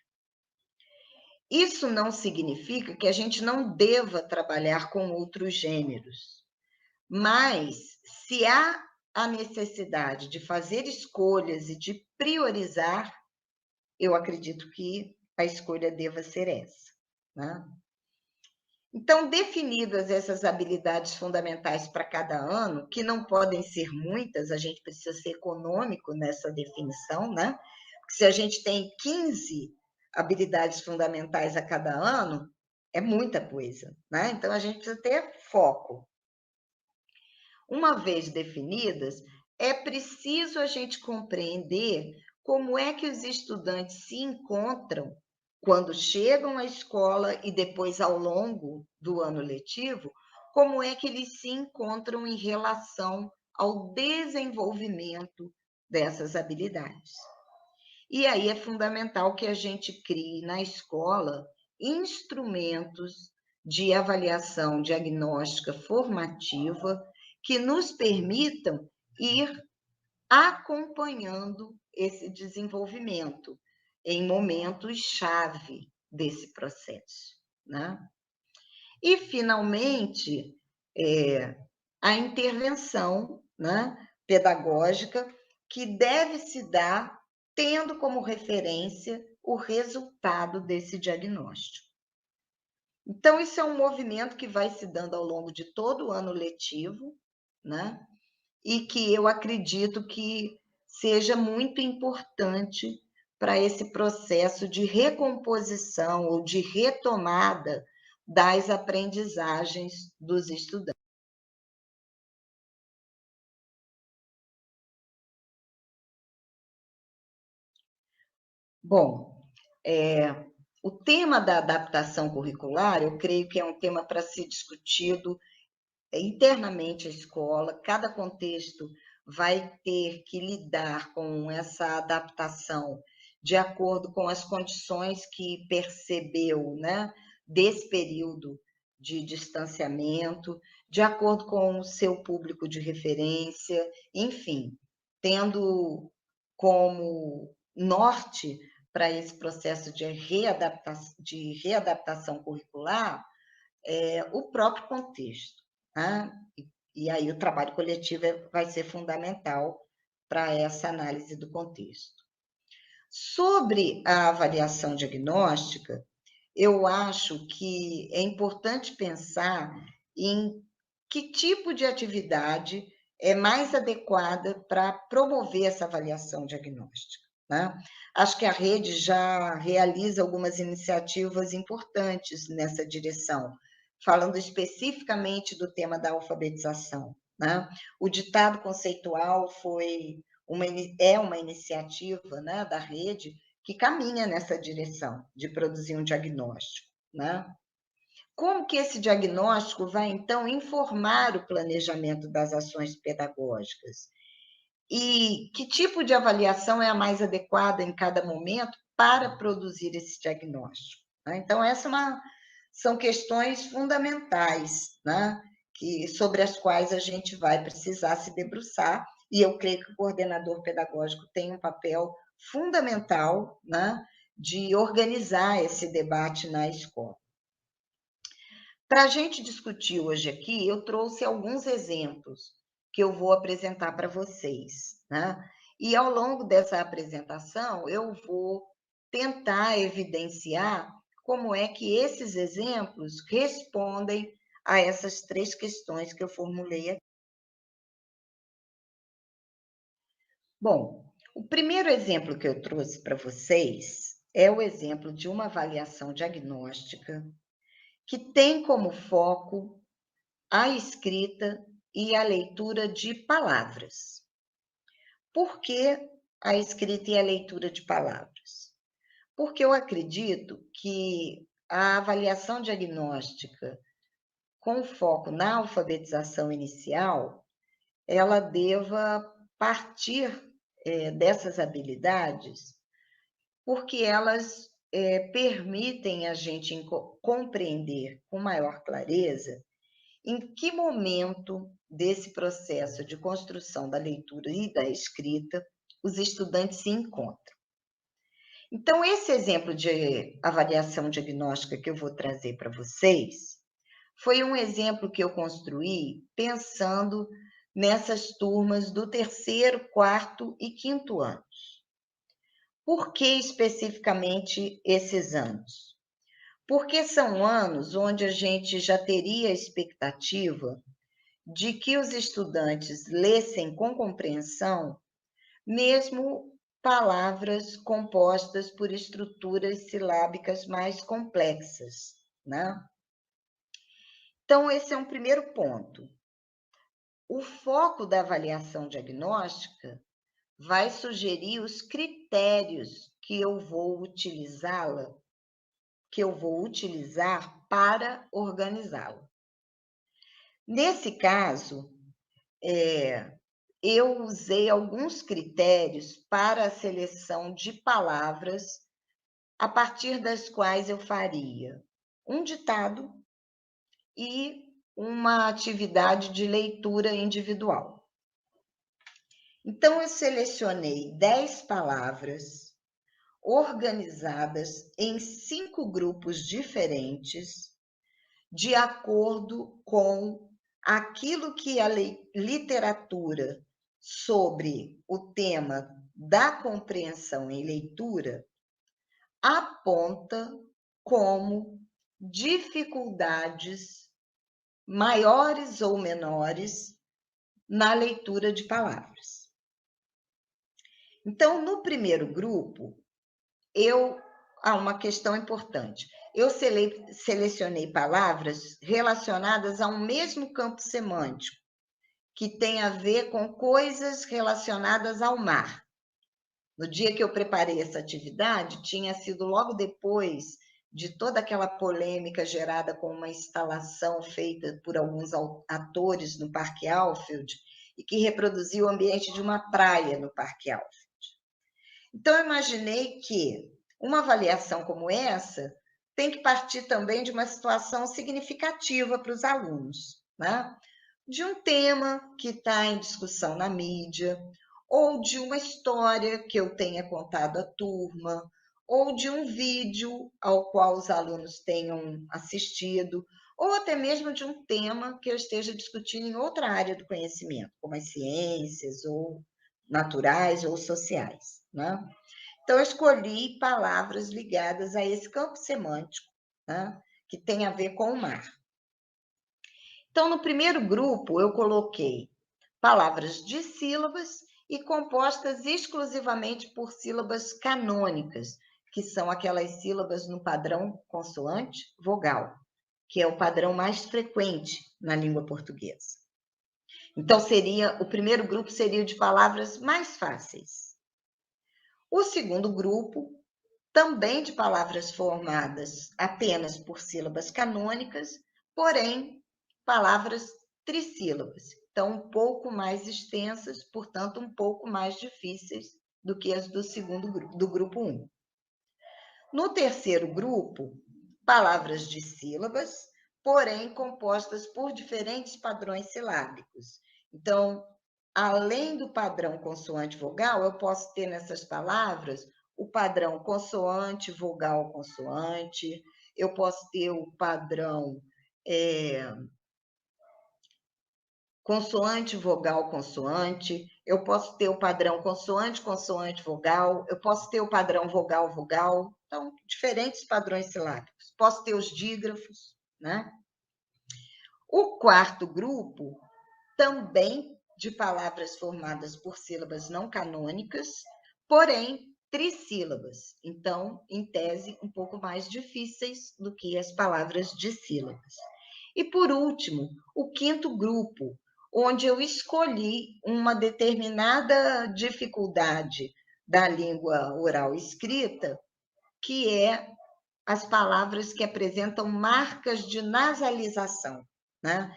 Isso não significa que a gente não deva trabalhar com outros gêneros, mas se há a necessidade de fazer escolhas e de priorizar, eu acredito que a escolha deva ser essa, né? Então, definidas essas habilidades fundamentais para cada ano, que não podem ser muitas, a gente precisa ser econômico nessa definição, né? Porque se a gente tem 15 habilidades fundamentais a cada ano, é muita coisa, né? Então, a gente precisa ter foco. uma vez definidas, é preciso a gente compreender como é que os estudantes se encontram quando chegam à escola e depois ao longo do ano letivo, como é que eles se encontram em relação ao desenvolvimento dessas habilidades. E aí é fundamental que a gente crie na escola instrumentos de avaliação diagnóstica formativa que nos permitam ir acompanhando esse desenvolvimento em momentos-chave desse processo, né? E, finalmente, a intervenção, né, pedagógica, que deve se dar tendo como referência o resultado desse diagnóstico. Então, isso é um movimento que vai se dando ao longo de todo o ano letivo, né? E que eu acredito que seja muito importante para esse processo de recomposição ou de retomada das aprendizagens dos estudantes. Bom, o tema da adaptação curricular, eu creio que é um tema para ser discutido internamente à escola, cada contexto vai ter que lidar com essa adaptação de acordo com as condições que percebeu, né, desse período de distanciamento, de acordo com o seu público de referência, enfim, tendo como norte para esse processo de readaptação curricular o próprio contexto, né? E aí o trabalho coletivo vai ser fundamental para essa análise do contexto. Sobre a avaliação diagnóstica, eu acho que é importante pensar em que tipo de atividade é mais adequada para promover essa avaliação diagnóstica, né? Acho que a rede já realiza algumas iniciativas importantes nessa direção, falando especificamente do tema da alfabetização, né? O ditado conceitual é uma iniciativa, né, da rede que caminha nessa direção de produzir um diagnóstico, né? Como que esse diagnóstico vai, então, informar o planejamento das ações pedagógicas? E que tipo de avaliação é a mais adequada em cada momento para produzir esse diagnóstico? Então, são questões fundamentais, né, sobre as quais a gente vai precisar se debruçar, e eu creio que o coordenador pedagógico tem um papel fundamental, né, de organizar esse debate na escola. Para a gente discutir hoje aqui, eu trouxe alguns exemplos que eu vou apresentar para vocês, né? E ao longo dessa apresentação, eu vou tentar evidenciar como é que esses exemplos respondem a essas três questões que eu formulei aqui. Bom, o primeiro exemplo que eu trouxe para vocês é o exemplo de uma avaliação diagnóstica que tem como foco a escrita e a leitura de palavras. Por que a escrita e a leitura de palavras? Porque eu acredito que a avaliação diagnóstica com foco na alfabetização inicial, ela deva partir dessas habilidades, porque elas permitem a gente compreender com maior clareza em que momento desse processo de construção da leitura e da escrita os estudantes se encontram. Então, esse exemplo de avaliação diagnóstica que eu vou trazer para vocês foi um exemplo que eu construí pensando nessas turmas do terceiro, quarto e quinto anos. Por que especificamente esses anos? Porque são anos onde a gente já teria a expectativa de que os estudantes lessem com compreensão, mesmo palavras compostas por estruturas silábicas mais complexas, né? Então, esse é um primeiro ponto. o foco da avaliação diagnóstica vai sugerir os critérios que eu vou utilizar para organizá-la. Nesse caso, eu usei alguns critérios para a seleção de palavras a partir das quais eu faria um ditado e uma atividade de leitura individual. Então, eu selecionei 10 palavras organizadas em 5 grupos diferentes, de acordo com aquilo que a literatura sobre o tema da compreensão em leitura aponta como dificuldades maiores ou menores na leitura de palavras. Então, no primeiro grupo, há uma questão importante. Eu selecionei palavras relacionadas a um mesmo campo semântico, que tem a ver com coisas relacionadas ao mar. No dia que eu preparei essa atividade, tinha sido logo depois de toda aquela polêmica gerada com uma instalação feita por alguns atores no Parque Alfield e que reproduziu o ambiente de uma praia no Parque Alfield. Então, eu imaginei que uma avaliação como essa tem que partir também de uma situação significativa para os alunos, né? De um tema que está em discussão na mídia, ou de uma história que eu tenha contado à turma, ou de um vídeo ao qual os alunos tenham assistido, ou até mesmo de um tema que eu esteja discutindo em outra área do conhecimento, como as ciências, ou naturais, ou sociais, né? Então, eu escolhi palavras ligadas a esse campo semântico, né, que tem a ver com o mar. Então, no primeiro grupo, eu coloquei palavras dissílabas e compostas exclusivamente por sílabas canônicas, que são aquelas sílabas no padrão consoante-vogal, que é o padrão mais frequente na língua portuguesa. Então, o primeiro grupo seria o de palavras mais fáceis. O segundo grupo, também de palavras formadas apenas por sílabas canônicas, porém, palavras trissílabas. Então, um pouco mais extensas, portanto, um pouco mais difíceis do que as do grupo 1. No terceiro grupo, palavras dissílabas, porém compostas por diferentes padrões silábicos. Então, além do padrão consoante-vogal, eu posso ter nessas palavras o padrão consoante, vogal, consoante, eu posso ter o padrão consoante, vogal, consoante, eu posso ter o padrão consoante, consoante, vogal, eu posso ter o padrão vogal, vogal, então, diferentes padrões silábicos. Posso ter os dígrafos, né? O quarto grupo, também de palavras formadas por sílabas não canônicas, porém trissílabas. Então, em tese, um pouco mais difíceis do que as palavras dissílabas. E, por último, o quinto grupo, onde eu escolhi uma determinada dificuldade da língua oral escrita, que é as palavras que apresentam marcas de nasalização, né?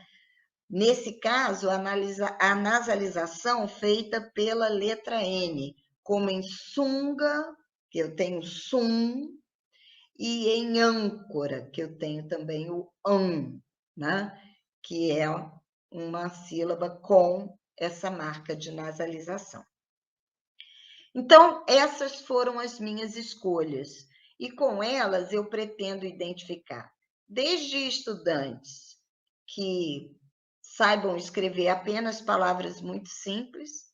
Nesse caso, a nasalização feita pela letra N, como em sunga, que eu tenho sum, e em âncora, que eu tenho também o né? Que é uma sílaba com essa marca de nasalização. Então, essas foram as minhas escolhas, e com elas eu pretendo identificar desde estudantes que saibam escrever apenas palavras muito simples,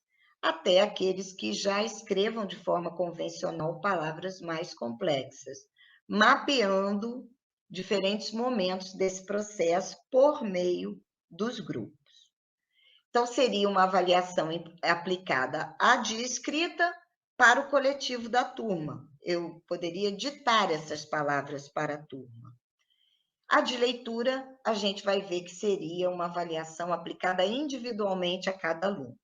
até aqueles que já escrevam de forma convencional palavras mais complexas, mapeando diferentes momentos desse processo por meio dos grupos. Então, seria uma avaliação aplicada à de escrita para o coletivo da turma. Eu poderia ditar essas palavras para a turma. A de leitura, a gente vai ver que seria uma avaliação aplicada individualmente a cada aluno.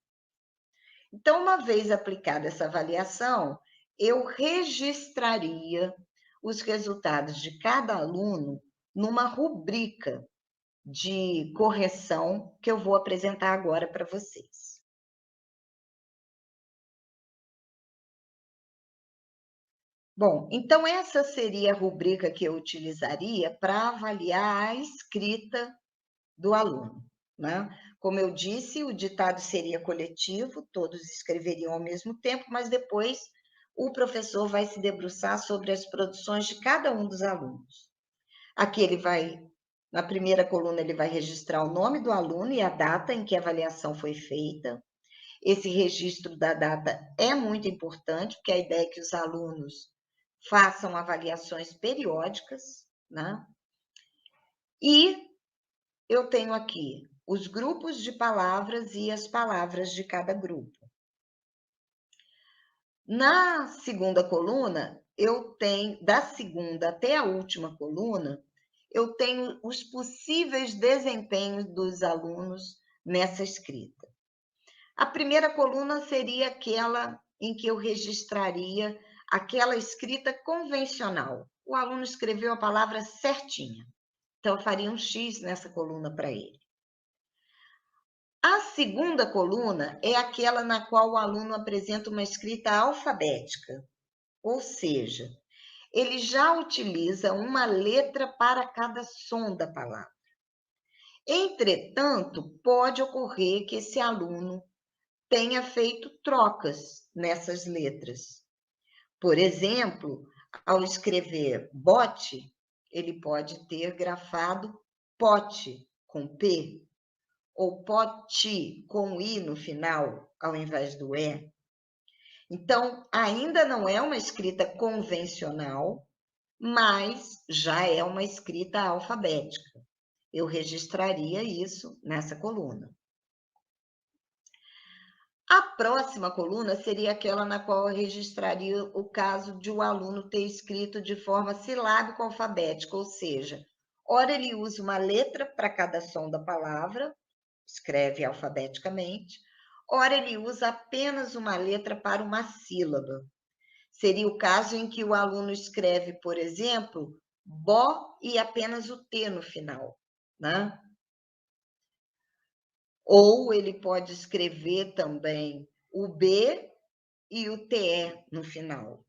Então, uma vez aplicada essa avaliação, eu registraria os resultados de cada aluno numa rubrica de correção que eu vou apresentar agora para vocês. Bom, então essa seria a rubrica que eu utilizaria para avaliar a escrita do aluno, né? Como eu disse, o ditado seria coletivo, todos escreveriam ao mesmo tempo, mas depois o professor vai se debruçar sobre as produções de cada um dos alunos. Aqui ele vai, na primeira coluna, ele vai registrar o nome do aluno e a data em que a avaliação foi feita. Esse registro da data é muito importante, porque a ideia é que os alunos façam avaliações periódicas, né? E eu tenho aqui os grupos de palavras e as palavras de cada grupo. Na segunda coluna, eu tenho, da segunda até a última coluna, eu tenho os possíveis desempenhos dos alunos nessa escrita. A primeira coluna seria aquela em que eu registraria aquela escrita convencional. O aluno escreveu a palavra certinha. Então, eu faria um X nessa coluna para ele. A segunda coluna é aquela na qual o aluno apresenta uma escrita alfabética, ou seja, ele já utiliza uma letra para cada som da palavra. Entretanto, pode ocorrer que esse aluno tenha feito trocas nessas letras. Por exemplo, ao escrever bote, ele pode ter grafado pote com P, ou pote com I no final, ao invés do E. Então, ainda não é uma escrita convencional, mas já é uma escrita alfabética. Eu registraria isso nessa coluna. A próxima coluna seria aquela na qual eu registraria o caso de o aluno ter escrito de forma silábica alfabética, ou seja, ora ele usa uma letra para cada som da palavra, escreve alfabeticamente, ora ele usa apenas uma letra para uma sílaba. Seria o caso em que o aluno escreve, por exemplo, bó e apenas o T no final, né? Ou ele pode escrever também o B e o TE no final.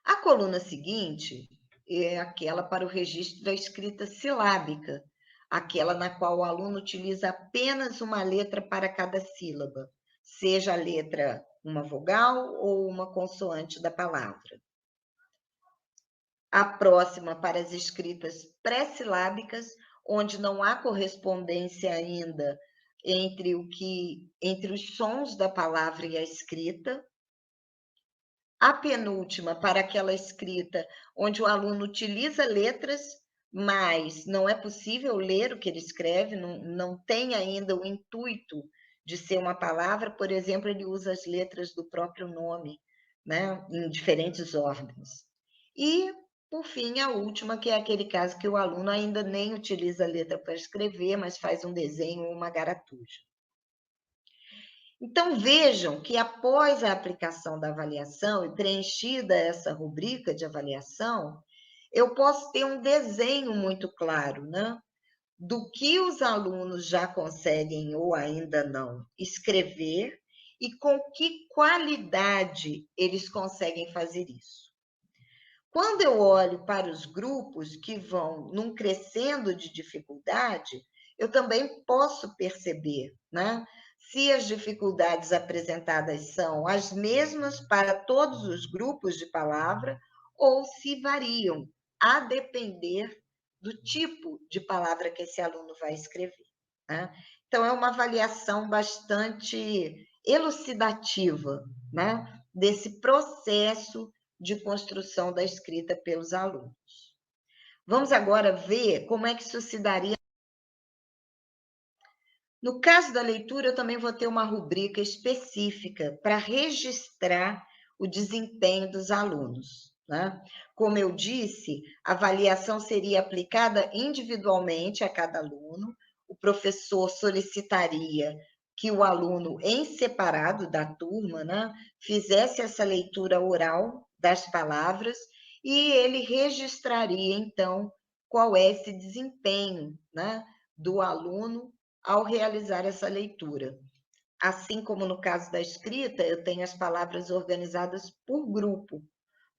A coluna seguinte é aquela para o registro da escrita silábica, aquela na qual o aluno utiliza apenas uma letra para cada sílaba, seja a letra uma vogal ou uma consoante da palavra. A próxima para as escritas pré-silábicas, onde não há correspondência ainda entre os sons da palavra e a escrita. A penúltima para aquela escrita onde o aluno utiliza letras, mas não é possível ler o que ele escreve, não tem ainda o intuito de ser uma palavra, por exemplo, ele usa as letras do próprio nome, né, em diferentes ordens. E, por fim, a última, que é aquele caso que o aluno ainda nem utiliza a letra para escrever, mas faz um desenho ou uma garatuja. Então, vejam que após a aplicação da avaliação e preenchida essa rubrica de avaliação, eu posso ter um desenho muito claro, né? Do que os alunos já conseguem ou ainda não escrever e com que qualidade eles conseguem fazer isso. Quando eu olho para os grupos que vão num crescendo de dificuldade, eu também posso perceber, né? Se as dificuldades apresentadas são as mesmas para todos os grupos de palavra ou se variam, a depender do tipo de palavra que esse aluno vai escrever, né? Então, é uma avaliação bastante elucidativa, né? Desse processo de construção da escrita pelos alunos. Vamos agora ver como é que isso se daria. No caso da leitura, eu também vou ter uma rubrica específica para registrar o desempenho dos alunos. né? Como eu disse, a avaliação seria aplicada individualmente a cada aluno, o professor solicitaria que o aluno, em separado da turma, né, fizesse essa leitura oral das palavras e ele registraria, então, qual é esse desempenho, né, do aluno ao realizar essa leitura. Assim como no caso da escrita, eu tenho as palavras organizadas por grupo,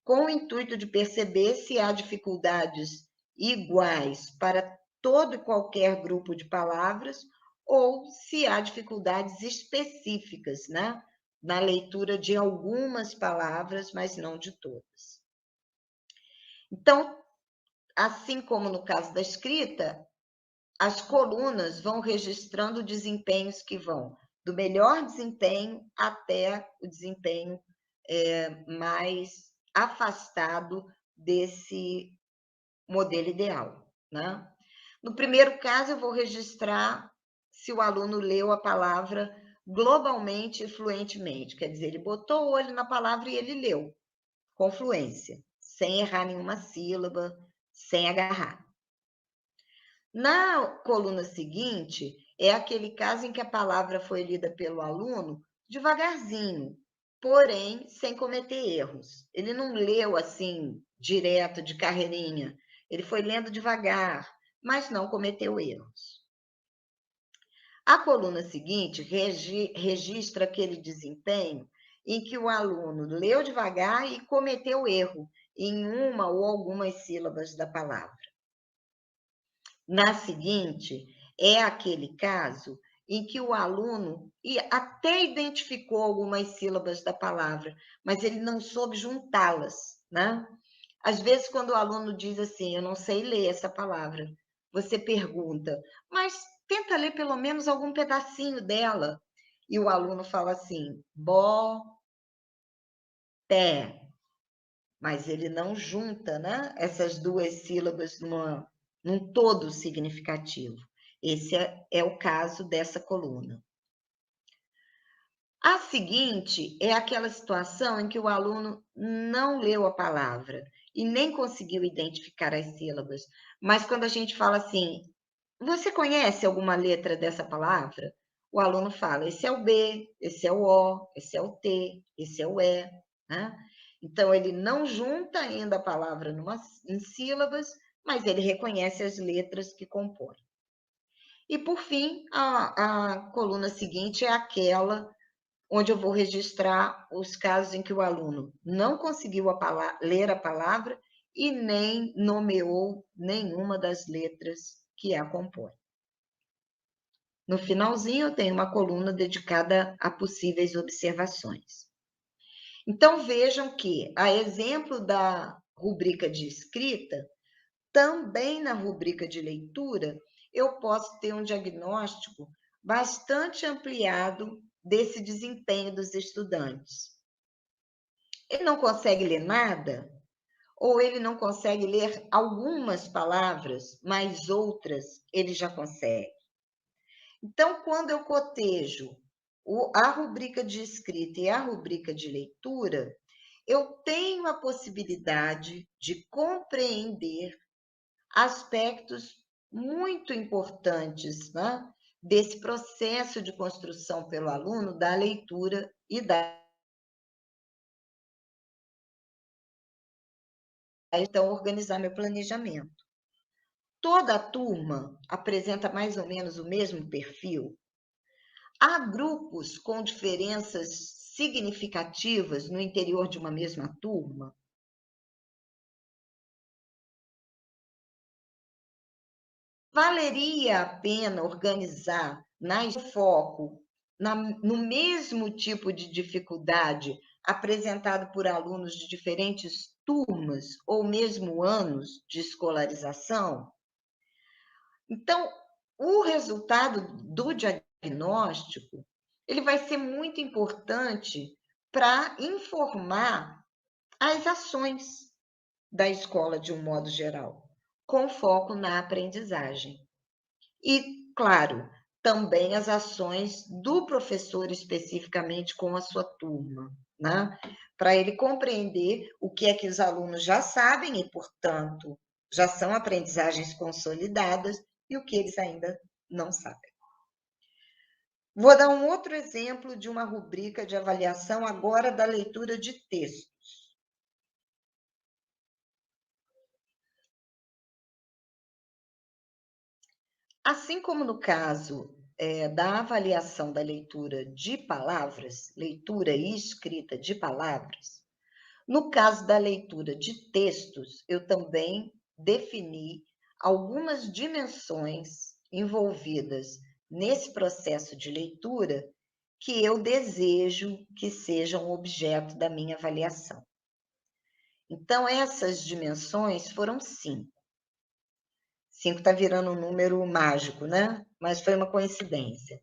com o intuito de perceber se há dificuldades iguais para todo e qualquer grupo de palavras ou se há dificuldades específicas, né, na leitura de algumas palavras, mas não de todas. Então, assim como no caso da escrita, as colunas vão registrando desempenhos que vão do melhor desempenho até o desempenho mais afastado desse modelo ideal, né? No primeiro caso, eu vou registrar se o aluno leu a palavra globalmente e fluentemente, quer dizer, ele botou o olho na palavra e ele leu com fluência, sem errar nenhuma sílaba, sem agarrar. Na coluna seguinte, é aquele caso em que a palavra foi lida pelo aluno devagarzinho, porém sem cometer erros. Ele não leu assim, direto, de carreirinha. Ele foi lendo devagar, mas não cometeu erros. A coluna seguinte registra aquele desempenho em que o aluno leu devagar e cometeu erro em uma ou algumas sílabas da palavra. Na seguinte, é aquele caso em que o aluno até identificou algumas sílabas da palavra, mas ele não soube juntá-las, né? Às vezes, quando o aluno diz assim, eu não sei ler essa palavra, você pergunta, mas tenta ler pelo menos algum pedacinho dela. E o aluno fala assim, pé, mas ele não junta, né, essas duas sílabas num todo significativo. Esse é o caso dessa coluna. A seguinte é aquela situação em que o aluno não leu a palavra e nem conseguiu identificar as sílabas, mas quando a gente fala assim, você conhece alguma letra dessa palavra? O aluno fala, esse é o B, esse é o O, esse é o T, esse é o E, né? Então, ele não junta ainda a palavra em sílabas, mas ele reconhece as letras que compõem. E, por fim, a coluna seguinte é aquela onde eu vou registrar os casos em que o aluno não conseguiu ler a palavra e nem nomeou nenhuma das letras que a compõem. No finalzinho, eu tenho uma coluna dedicada a possíveis observações. Então, vejam que, a exemplo da rubrica de escrita, também na rubrica de leitura, eu posso ter um diagnóstico bastante ampliado desse desempenho dos estudantes. Ele não consegue ler nada, ou ele não consegue ler algumas palavras, mas outras ele já consegue. Então, quando eu cotejo a rubrica de escrita e a rubrica de leitura, eu tenho a possibilidade de compreender aspectos muito importantes, né, desse processo de construção pelo aluno da leitura e então organizar meu planejamento. Toda a turma apresenta mais ou menos o mesmo perfil. Há grupos com diferenças significativas no interior de uma mesma turma? Valeria a pena organizar foco no mesmo tipo de dificuldade apresentado por alunos de diferentes turmas ou mesmo anos de escolarização? Então, o resultado do diagnóstico, ele vai ser muito importante para informar as ações da escola de um modo geral, com foco na aprendizagem. E, claro, também as ações do professor especificamente com a sua turma, né? para ele compreender o que é que os alunos já sabem e, portanto, já são aprendizagens consolidadas e o que eles ainda não sabem. Vou dar um outro exemplo de uma rubrica de avaliação agora da leitura de textos. Assim como no caso da avaliação da leitura de palavras, leitura e escrita de palavras, no caso da leitura de textos, eu também defini algumas dimensões envolvidas nesse processo de leitura que eu desejo que sejam objeto da minha avaliação. Então, essas dimensões foram 5. 5 está virando um número mágico, né? Mas foi uma coincidência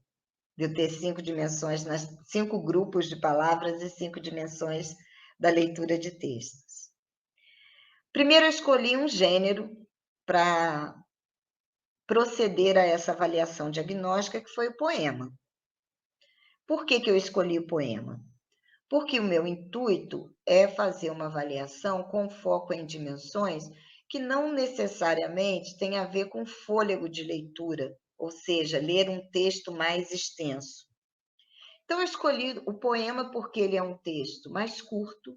de eu ter 5 dimensões, 5 grupos de palavras e 5 dimensões da leitura de textos. Primeiro, eu escolhi um gênero para proceder a essa avaliação diagnóstica, que foi o poema. Por que eu escolhi o poema? Porque o meu intuito é fazer uma avaliação com foco em dimensões que não necessariamente tem a ver com fôlego de leitura, ou seja, ler um texto mais extenso. Então, eu escolhi o poema porque ele é um texto mais curto.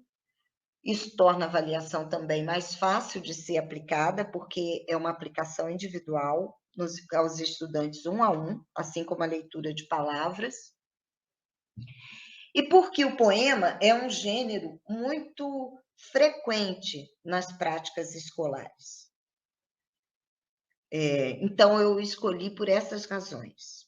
Isso torna a avaliação também mais fácil de ser aplicada, porque é uma aplicação individual aos estudantes 1 a 1, assim como a leitura de palavras. E porque o poema é um gênero muito frequente nas práticas escolares. Então, eu escolhi por essas razões.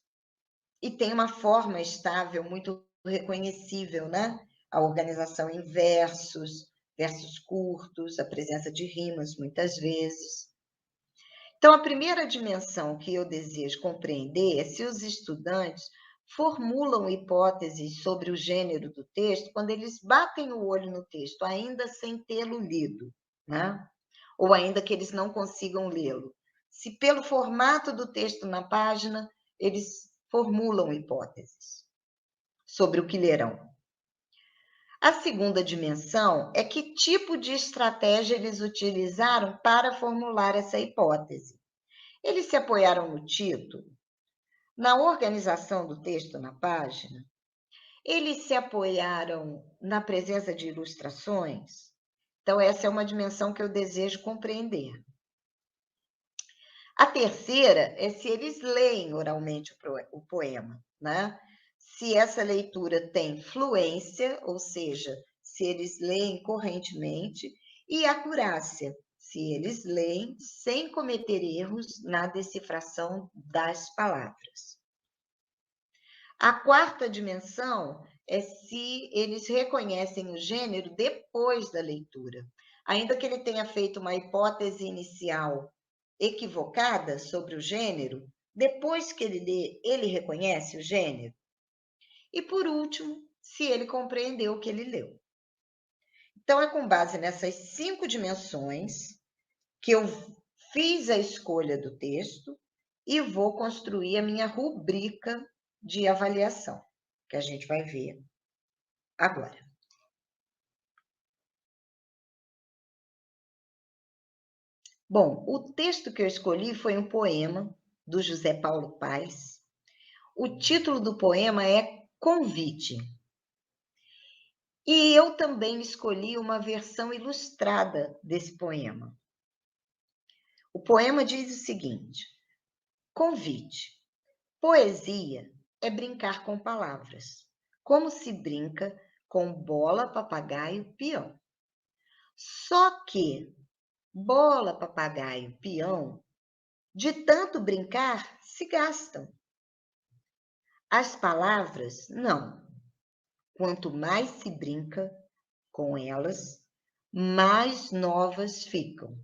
E tem uma forma estável, muito reconhecível, né? A organização em versos curtos, a presença de rimas, muitas vezes. Então, a primeira dimensão que eu desejo compreender é se os estudantes formulam hipóteses sobre o gênero do texto quando eles batem o olho no texto, ainda sem tê-lo lido, né? Ou ainda que eles não consigam lê-lo. Se pelo formato do texto na página, eles formulam hipóteses sobre o que lerão. A segunda dimensão é que tipo de estratégia eles utilizaram para formular essa hipótese. Eles se apoiaram no título, na organização do texto na página, eles se apoiaram na presença de ilustrações. Então, essa é uma dimensão que eu desejo compreender. A terceira é se eles leem oralmente o poema, né? Se essa leitura tem fluência, ou seja, se eles leem correntemente, e acurácia, se eles leem sem cometer erros na decifração das palavras. A quarta dimensão é se eles reconhecem o gênero depois da leitura. Ainda que ele tenha feito uma hipótese inicial equivocada sobre o gênero, depois que ele lê, ele reconhece o gênero. E, por último, se ele compreendeu o que ele leu. Então, é com base nessas 5 dimensões que eu fiz a escolha do texto e vou construir a minha rubrica de avaliação, que a gente vai ver agora. Bom, o texto que eu escolhi foi um poema do José Paulo Paes. O título do poema é Convite. E eu também escolhi uma versão ilustrada desse poema. O poema diz o seguinte: convite. Poesia é brincar com palavras, como se brinca com bola, papagaio, peão. Só que bola, papagaio, peão, de tanto brincar, se gastam. As palavras, não. Quanto mais se brinca com elas, mais novas ficam.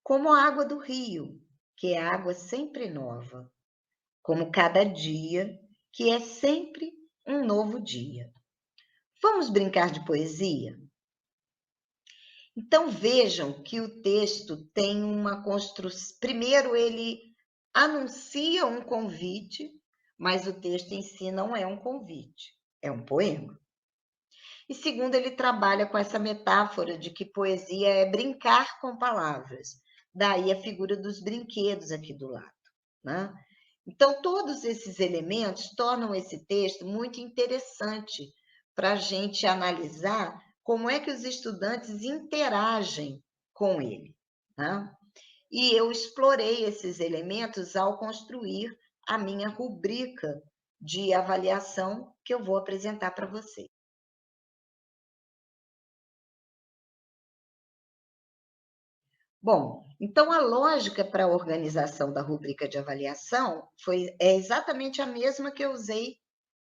Como a água do rio, que é água sempre nova. Como cada dia, que é sempre um novo dia. Vamos brincar de poesia? Então, vejam que o texto tem uma construção. Primeiro, ele anuncia um convite, mas o texto em si não é um convite, é um poema. E segundo, ele trabalha com essa metáfora de que poesia é brincar com palavras. Daí a figura dos brinquedos aqui do lado, né? Então, todos esses elementos tornam esse texto muito interessante para a gente analisar como é que os estudantes interagem com ele, né? E eu explorei esses elementos ao construir a minha rubrica de avaliação que eu vou apresentar para vocês. Bom, então a lógica para a organização da rubrica de avaliação é exatamente a mesma que eu usei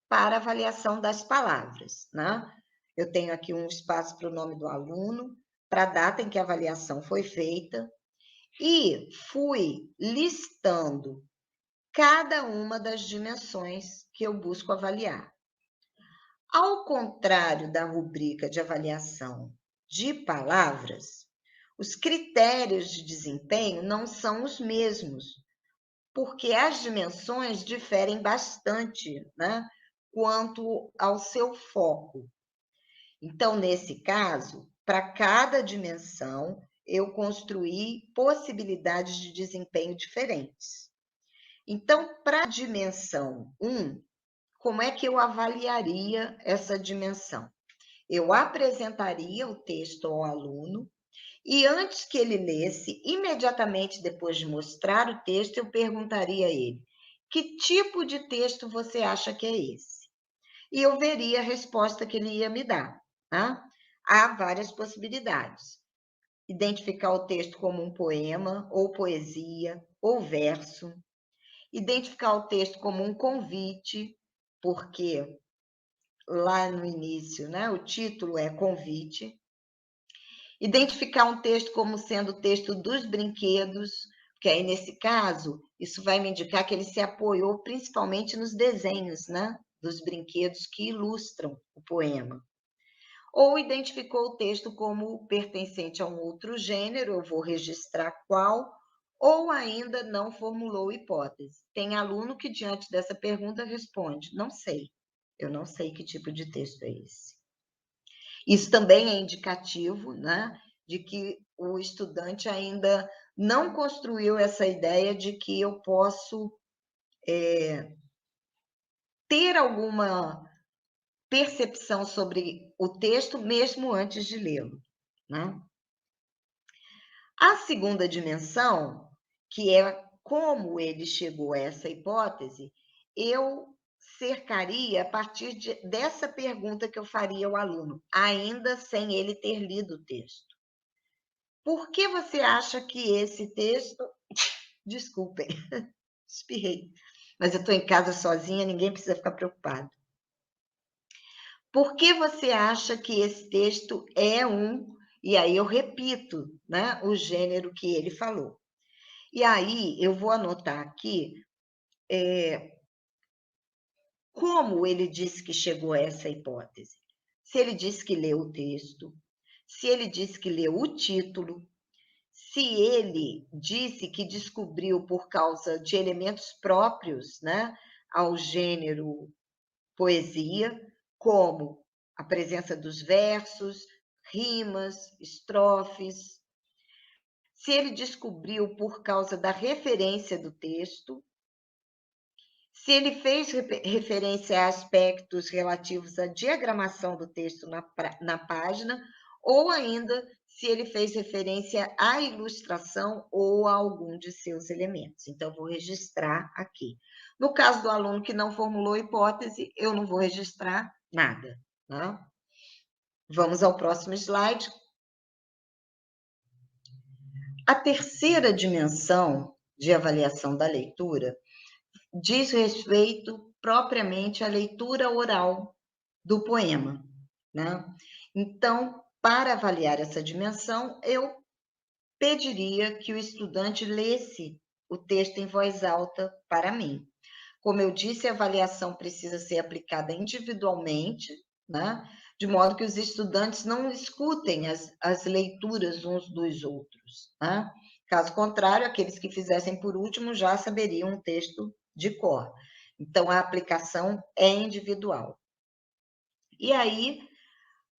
para a avaliação das palavras, né? Eu tenho aqui um espaço para o nome do aluno, para a data em que a avaliação foi feita, e fui listando cada uma das dimensões que eu busco avaliar. Ao contrário da rubrica de avaliação de palavras, os critérios de desempenho não são os mesmos, porque as dimensões diferem bastante, né, quanto ao seu foco. Então, nesse caso, para cada dimensão, eu construí possibilidades de desempenho diferentes. Então, para a dimensão 1, como é que eu avaliaria essa dimensão? Eu apresentaria o texto ao aluno e antes que ele lesse, imediatamente depois de mostrar o texto, eu perguntaria a ele: que tipo de texto você acha que é esse? E eu veria a resposta que ele ia me dar. Tá? Há várias possibilidades. Identificar o texto como um poema, ou poesia, ou verso. Identificar o texto como um convite, porque lá no início, né, o título é convite. Identificar um texto como sendo o texto dos brinquedos, porque aí, nesse caso, isso vai me indicar que ele se apoiou principalmente nos desenhos, né, dos brinquedos que ilustram o poema. Ou identificou o texto como pertencente a um outro gênero, eu vou registrar qual, ou ainda não formulou hipótese. Tem aluno que, diante dessa pergunta, responde: não sei, eu não sei que tipo de texto é esse. Isso também é indicativo, né, de que o estudante ainda não construiu essa ideia de que eu posso ter alguma percepção sobre o texto mesmo antes de lê-lo, né? A segunda dimensão, que é como ele chegou a essa hipótese, eu cercaria a partir dessa pergunta que eu faria ao aluno, ainda sem ele ter lido o texto. Por que você acha que esse texto... Desculpem, espirrei. Mas eu estou em casa sozinha, ninguém precisa ficar preocupado. Por que você acha que esse texto é um... E aí eu repito, né, o gênero que ele falou. E aí eu vou anotar aqui como ele disse que chegou a essa hipótese. Se ele disse que leu o texto, se ele disse que leu o título, se ele disse que descobriu por causa de elementos próprios, né, ao gênero poesia, como a presença dos versos, rimas, estrofes. Se ele descobriu por causa da referência do texto, se ele fez referência a aspectos relativos à diagramação do texto na página, ou ainda se ele fez referência à ilustração ou a algum de seus elementos. Então, vou registrar aqui. No caso do aluno que não formulou hipótese, eu não vou registrar nada. Né? Vamos ao próximo slide. A terceira dimensão de avaliação da leitura diz respeito propriamente à leitura oral do poema, né? Então, para avaliar essa dimensão, eu pediria que o estudante lesse o texto em voz alta para mim. Como eu disse, a avaliação precisa ser aplicada individualmente, né? De modo que os estudantes não escutem as leituras uns dos outros, né? Caso contrário, aqueles que fizessem por último já saberiam o texto de cor. Então, a aplicação é individual. E aí,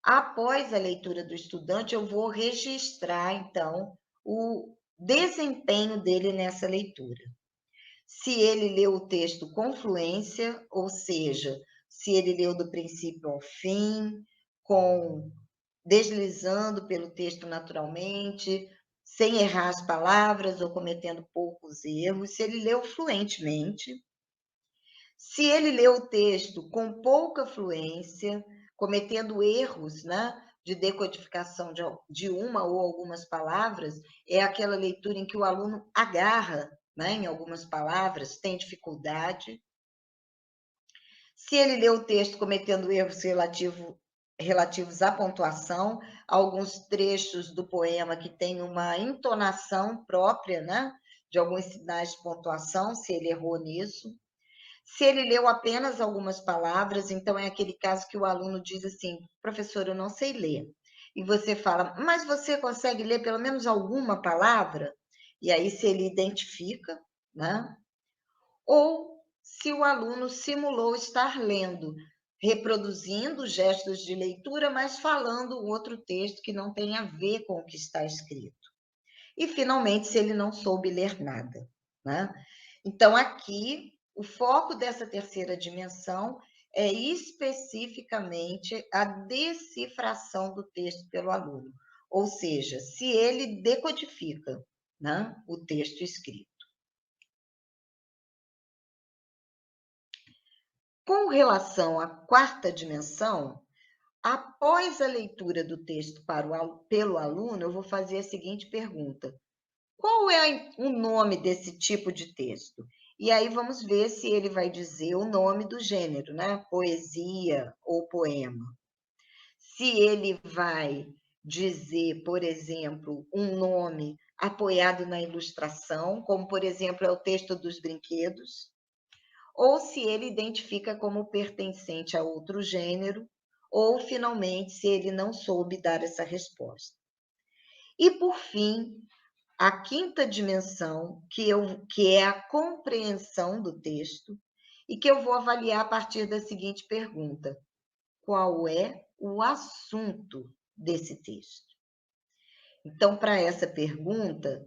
Após a leitura do estudante, eu vou registrar, então, o desempenho dele nessa leitura. Se ele leu o texto com fluência, ou seja, se ele leu do princípio ao fim, com deslizando pelo texto naturalmente, sem errar as palavras ou cometendo poucos erros, se ele leu fluentemente. Se ele leu o texto com pouca fluência, cometendo erros, né, de decodificação de uma ou algumas palavras, é aquela leitura em que o aluno agarra, né, em algumas palavras, tem dificuldade. Se ele lê o texto cometendo erros relativos à pontuação, alguns trechos do poema que têm uma entonação própria, né, de alguns sinais de pontuação, se ele errou nisso. Se ele leu apenas algumas palavras, então é aquele caso que o aluno diz assim: professor, eu não sei ler. E você fala, mas você consegue ler pelo menos alguma palavra? E aí, se ele identifica, né? Ou se o aluno simulou estar lendo, reproduzindo gestos de leitura, mas falando outro texto que não tem a ver com o que está escrito. E, finalmente, se ele não soube ler nada, né? Então, aqui, o foco dessa terceira dimensão é especificamente a decifração do texto pelo aluno, ou seja, se ele decodifica, né, o texto escrito. Com relação à quarta dimensão, após a leitura do texto pelo aluno, eu vou fazer a seguinte pergunta: qual é o nome desse tipo de texto? E aí vamos ver se ele vai dizer o nome do gênero, né? Poesia ou poema. Se ele vai dizer, por exemplo, um nome apoiado na ilustração, como, por exemplo, é o texto dos brinquedos, ou se ele identifica como pertencente a outro gênero, ou, finalmente, se ele não soube dar essa resposta. E, por fim, a quinta dimensão, que é a compreensão do texto, e que eu vou avaliar a partir da seguinte pergunta: qual é o assunto desse texto? Então, para essa pergunta,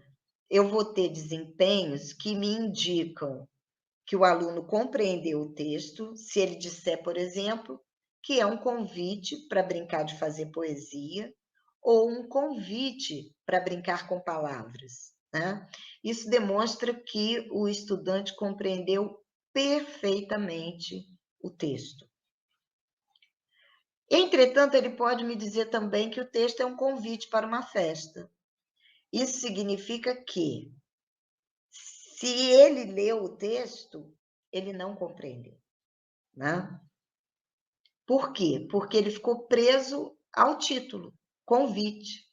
eu vou ter desempenhos que me indicam que o aluno compreendeu o texto, se ele disser, por exemplo, que é um convite para brincar de fazer poesia, ou um convite para brincar com palavras, né? Isso demonstra que o estudante compreendeu perfeitamente o texto. Entretanto, ele pode me dizer também que o texto é um convite para uma festa. Isso significa que, se ele leu o texto, ele não compreendeu, né? Por quê? Porque ele ficou preso ao título, convite.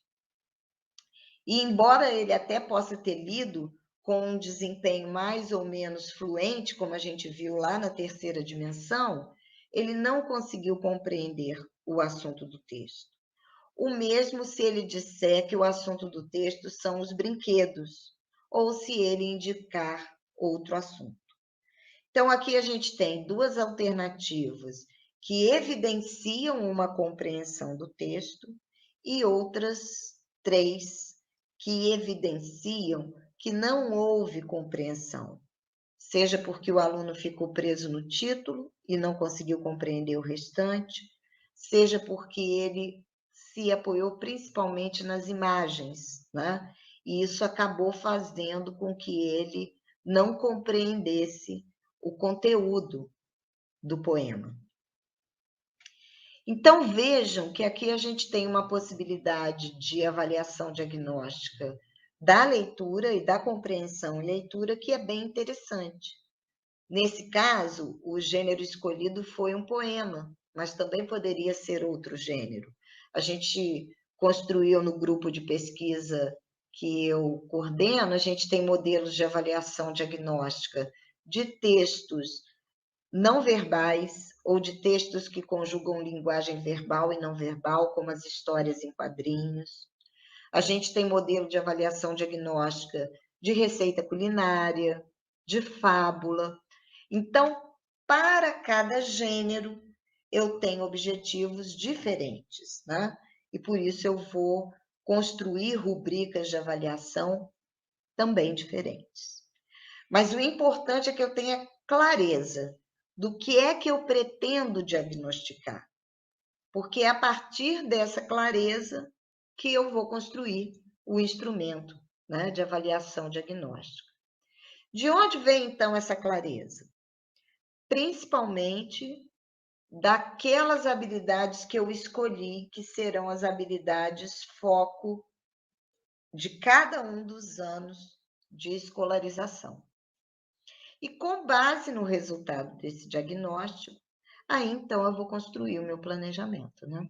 E embora ele até possa ter lido com um desempenho mais ou menos fluente, como a gente viu lá na terceira dimensão, ele não conseguiu compreender o assunto do texto. O mesmo se ele disser que o assunto do texto são os brinquedos, ou se ele indicar outro assunto. Então, aqui a gente tem duas alternativas que evidenciam uma compreensão do texto e outras três que evidenciam que não houve compreensão, seja porque o aluno ficou preso no título e não conseguiu compreender o restante, seja porque ele se apoiou principalmente nas imagens, né? E isso acabou fazendo com que ele não compreendesse o conteúdo do poema. Então, vejam que aqui a gente tem uma possibilidade de avaliação diagnóstica da leitura e da compreensão e leitura que é bem interessante. Nesse caso, o gênero escolhido foi um poema, mas também poderia ser outro gênero. A gente construiu no grupo de pesquisa que eu coordeno, a gente tem modelos de avaliação diagnóstica de textos não verbais ou de textos que conjugam linguagem verbal e não verbal, como as histórias em quadrinhos. A gente tem modelo de avaliação diagnóstica de receita culinária, de fábula. Então, para cada gênero, eu tenho objetivos diferentes, né? E por isso eu vou construir rubricas de avaliação também diferentes. Mas o importante é que eu tenha clareza do que é que eu pretendo diagnosticar, porque é a partir dessa clareza que eu vou construir o instrumento, né, de avaliação diagnóstica. De onde vem, então, essa clareza? Principalmente daquelas habilidades que eu escolhi, que serão as habilidades foco de cada um dos anos de escolarização. E com base no resultado desse diagnóstico, aí então eu vou construir o meu planejamento, né?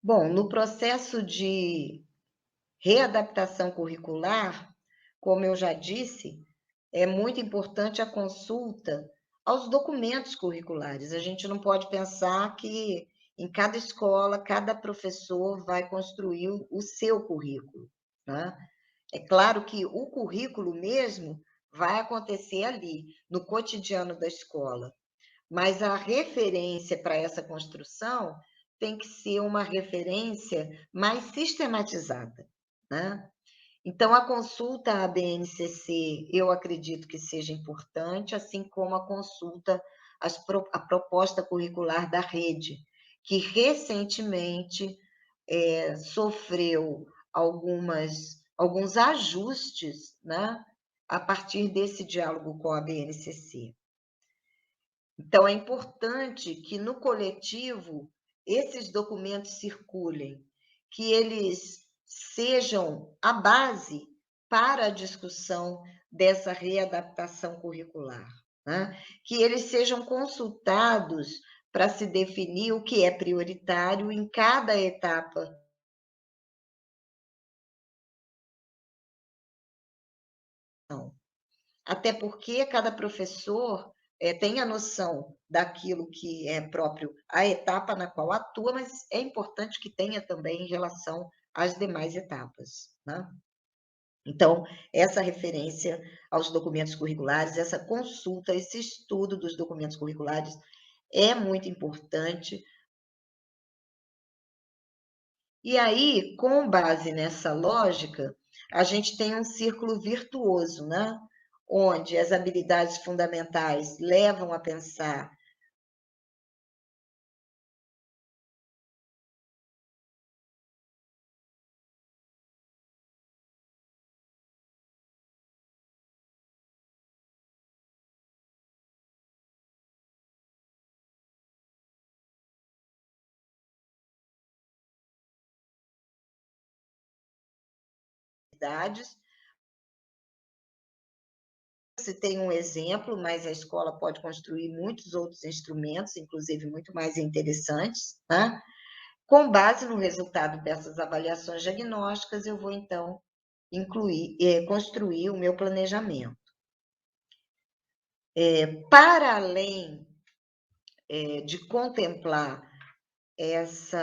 Bom, no processo de readaptação curricular, como eu já disse, é muito importante a consulta aos documentos curriculares. A gente não pode pensar que em cada escola, cada professor vai construir o seu currículo, né? É claro que o currículo mesmo vai acontecer ali, no cotidiano da escola, mas a referência para essa construção tem que ser uma referência mais sistematizada, né? Então, a consulta à BNCC, eu acredito que seja importante, assim como a consulta à proposta curricular da rede, que recentemente sofreu alguns ajustes, né, a partir desse diálogo com a BNCC. Então, é importante que no coletivo esses documentos circulem, que eles sejam a base para a discussão dessa readaptação curricular, né? Que eles sejam consultados para se definir o que é prioritário em cada etapa. Até porque cada professor tem a noção daquilo que é próprio à etapa na qual atua, mas é importante que tenha também em relação às demais etapas, né? Então, essa referência aos documentos curriculares, essa consulta, esse estudo dos documentos curriculares é muito importante. E aí, com base nessa lógica, a gente tem um círculo virtuoso, né? Onde as habilidades fundamentais levam a pensar habilidades. Você tem um exemplo, mas a escola pode construir muitos outros instrumentos, inclusive muito mais interessantes, né? Com base no resultado dessas avaliações diagnósticas, eu vou então construir o meu planejamento. Para além de contemplar esse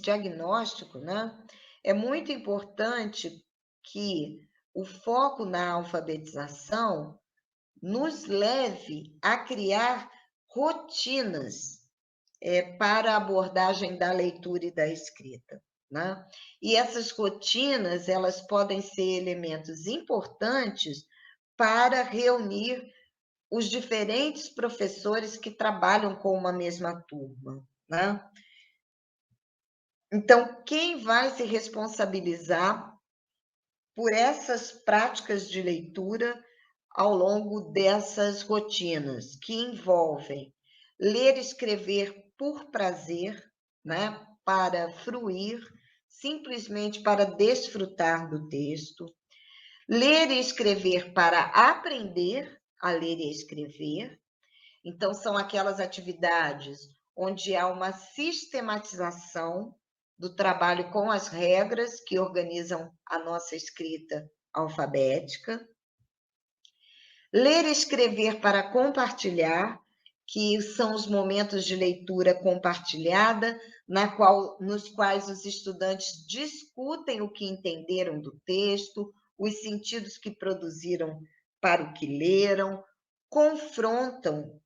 diagnóstico, né, é muito importante que o foco na alfabetização nos leve a criar rotinas para a abordagem da leitura e da escrita, né? E essas rotinas, elas podem ser elementos importantes para reunir os diferentes professores que trabalham com uma mesma turma, né? Então, quem vai se responsabilizar por essas práticas de leitura ao longo dessas rotinas, que envolvem ler e escrever por prazer, né? Para fruir, simplesmente para desfrutar do texto, ler e escrever para aprender a ler e escrever. Então, são aquelas atividades onde há uma sistematização do trabalho com as regras que organizam a nossa escrita alfabética. Ler e escrever para compartilhar, que são os momentos de leitura compartilhada, nos quais os estudantes discutem o que entenderam do texto, os sentidos que produziram para o que leram, confrontam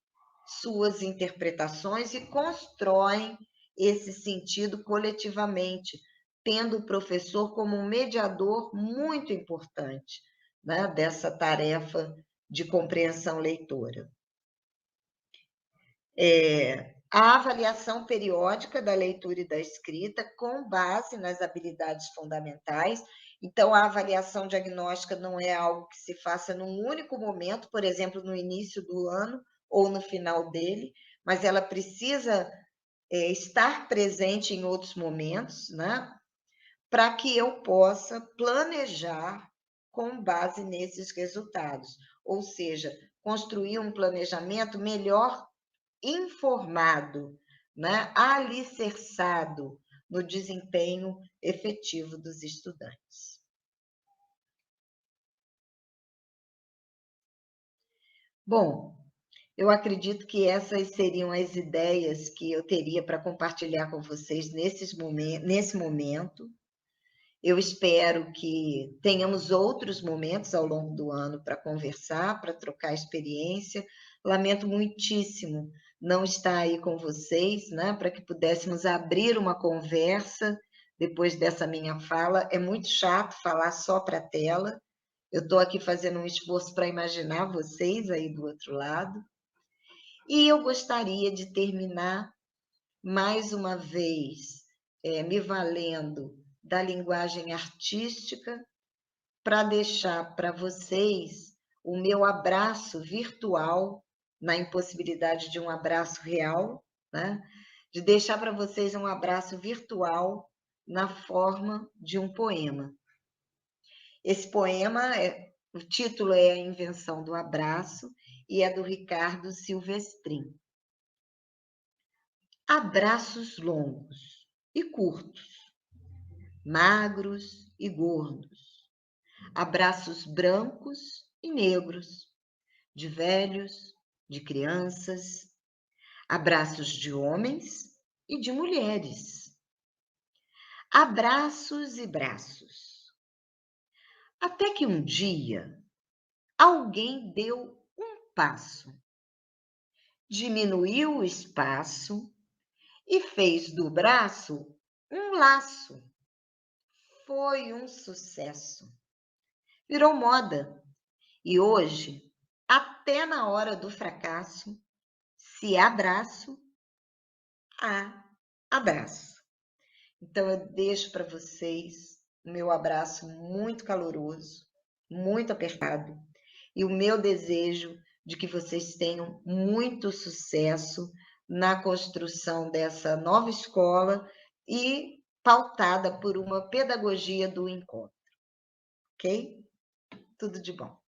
suas interpretações e constroem esse sentido coletivamente, tendo o professor como um mediador muito importante, né, dessa tarefa de compreensão leitora. A avaliação periódica da leitura e da escrita com base nas habilidades fundamentais. Então, a avaliação diagnóstica não é algo que se faça num único momento, por exemplo, no início do ano ou no final dele, mas ela precisa estar presente em outros momentos, né? Para que eu possa planejar com base nesses resultados, ou seja, construir um planejamento melhor informado, né? Alicerçado no desempenho efetivo dos estudantes. Bom, eu acredito que essas seriam as ideias que eu teria para compartilhar com vocês nesse momento. Eu espero que tenhamos outros momentos ao longo do ano para conversar, para trocar experiência. Lamento muitíssimo não estar aí com vocês, né, para que pudéssemos abrir uma conversa depois dessa minha fala. É muito chato falar só para a tela. Eu estou aqui fazendo um esforço para imaginar vocês aí do outro lado. E eu gostaria de terminar mais uma vez me valendo da linguagem artística para deixar para vocês o meu abraço virtual, na impossibilidade de um abraço real, né? De deixar para vocês um abraço virtual na forma de um poema. Esse poema, o título é A Invenção do Abraço e é do Ricardo Silvestrin. Abraços longos e curtos, magros e gordos, abraços brancos e negros, de velhos, de crianças, abraços de homens e de mulheres, abraços e braços. Até que um dia alguém deu um passo, diminuiu o espaço e fez do braço um laço. Foi um sucesso. Virou moda. E hoje, até na hora do fracasso, se abraço, há abraço. Então, eu deixo para vocês o meu abraço muito caloroso, muito apertado, e o meu desejo de que vocês tenham muito sucesso na construção dessa nova escola e pautada por uma pedagogia do encontro. Ok? Tudo de bom.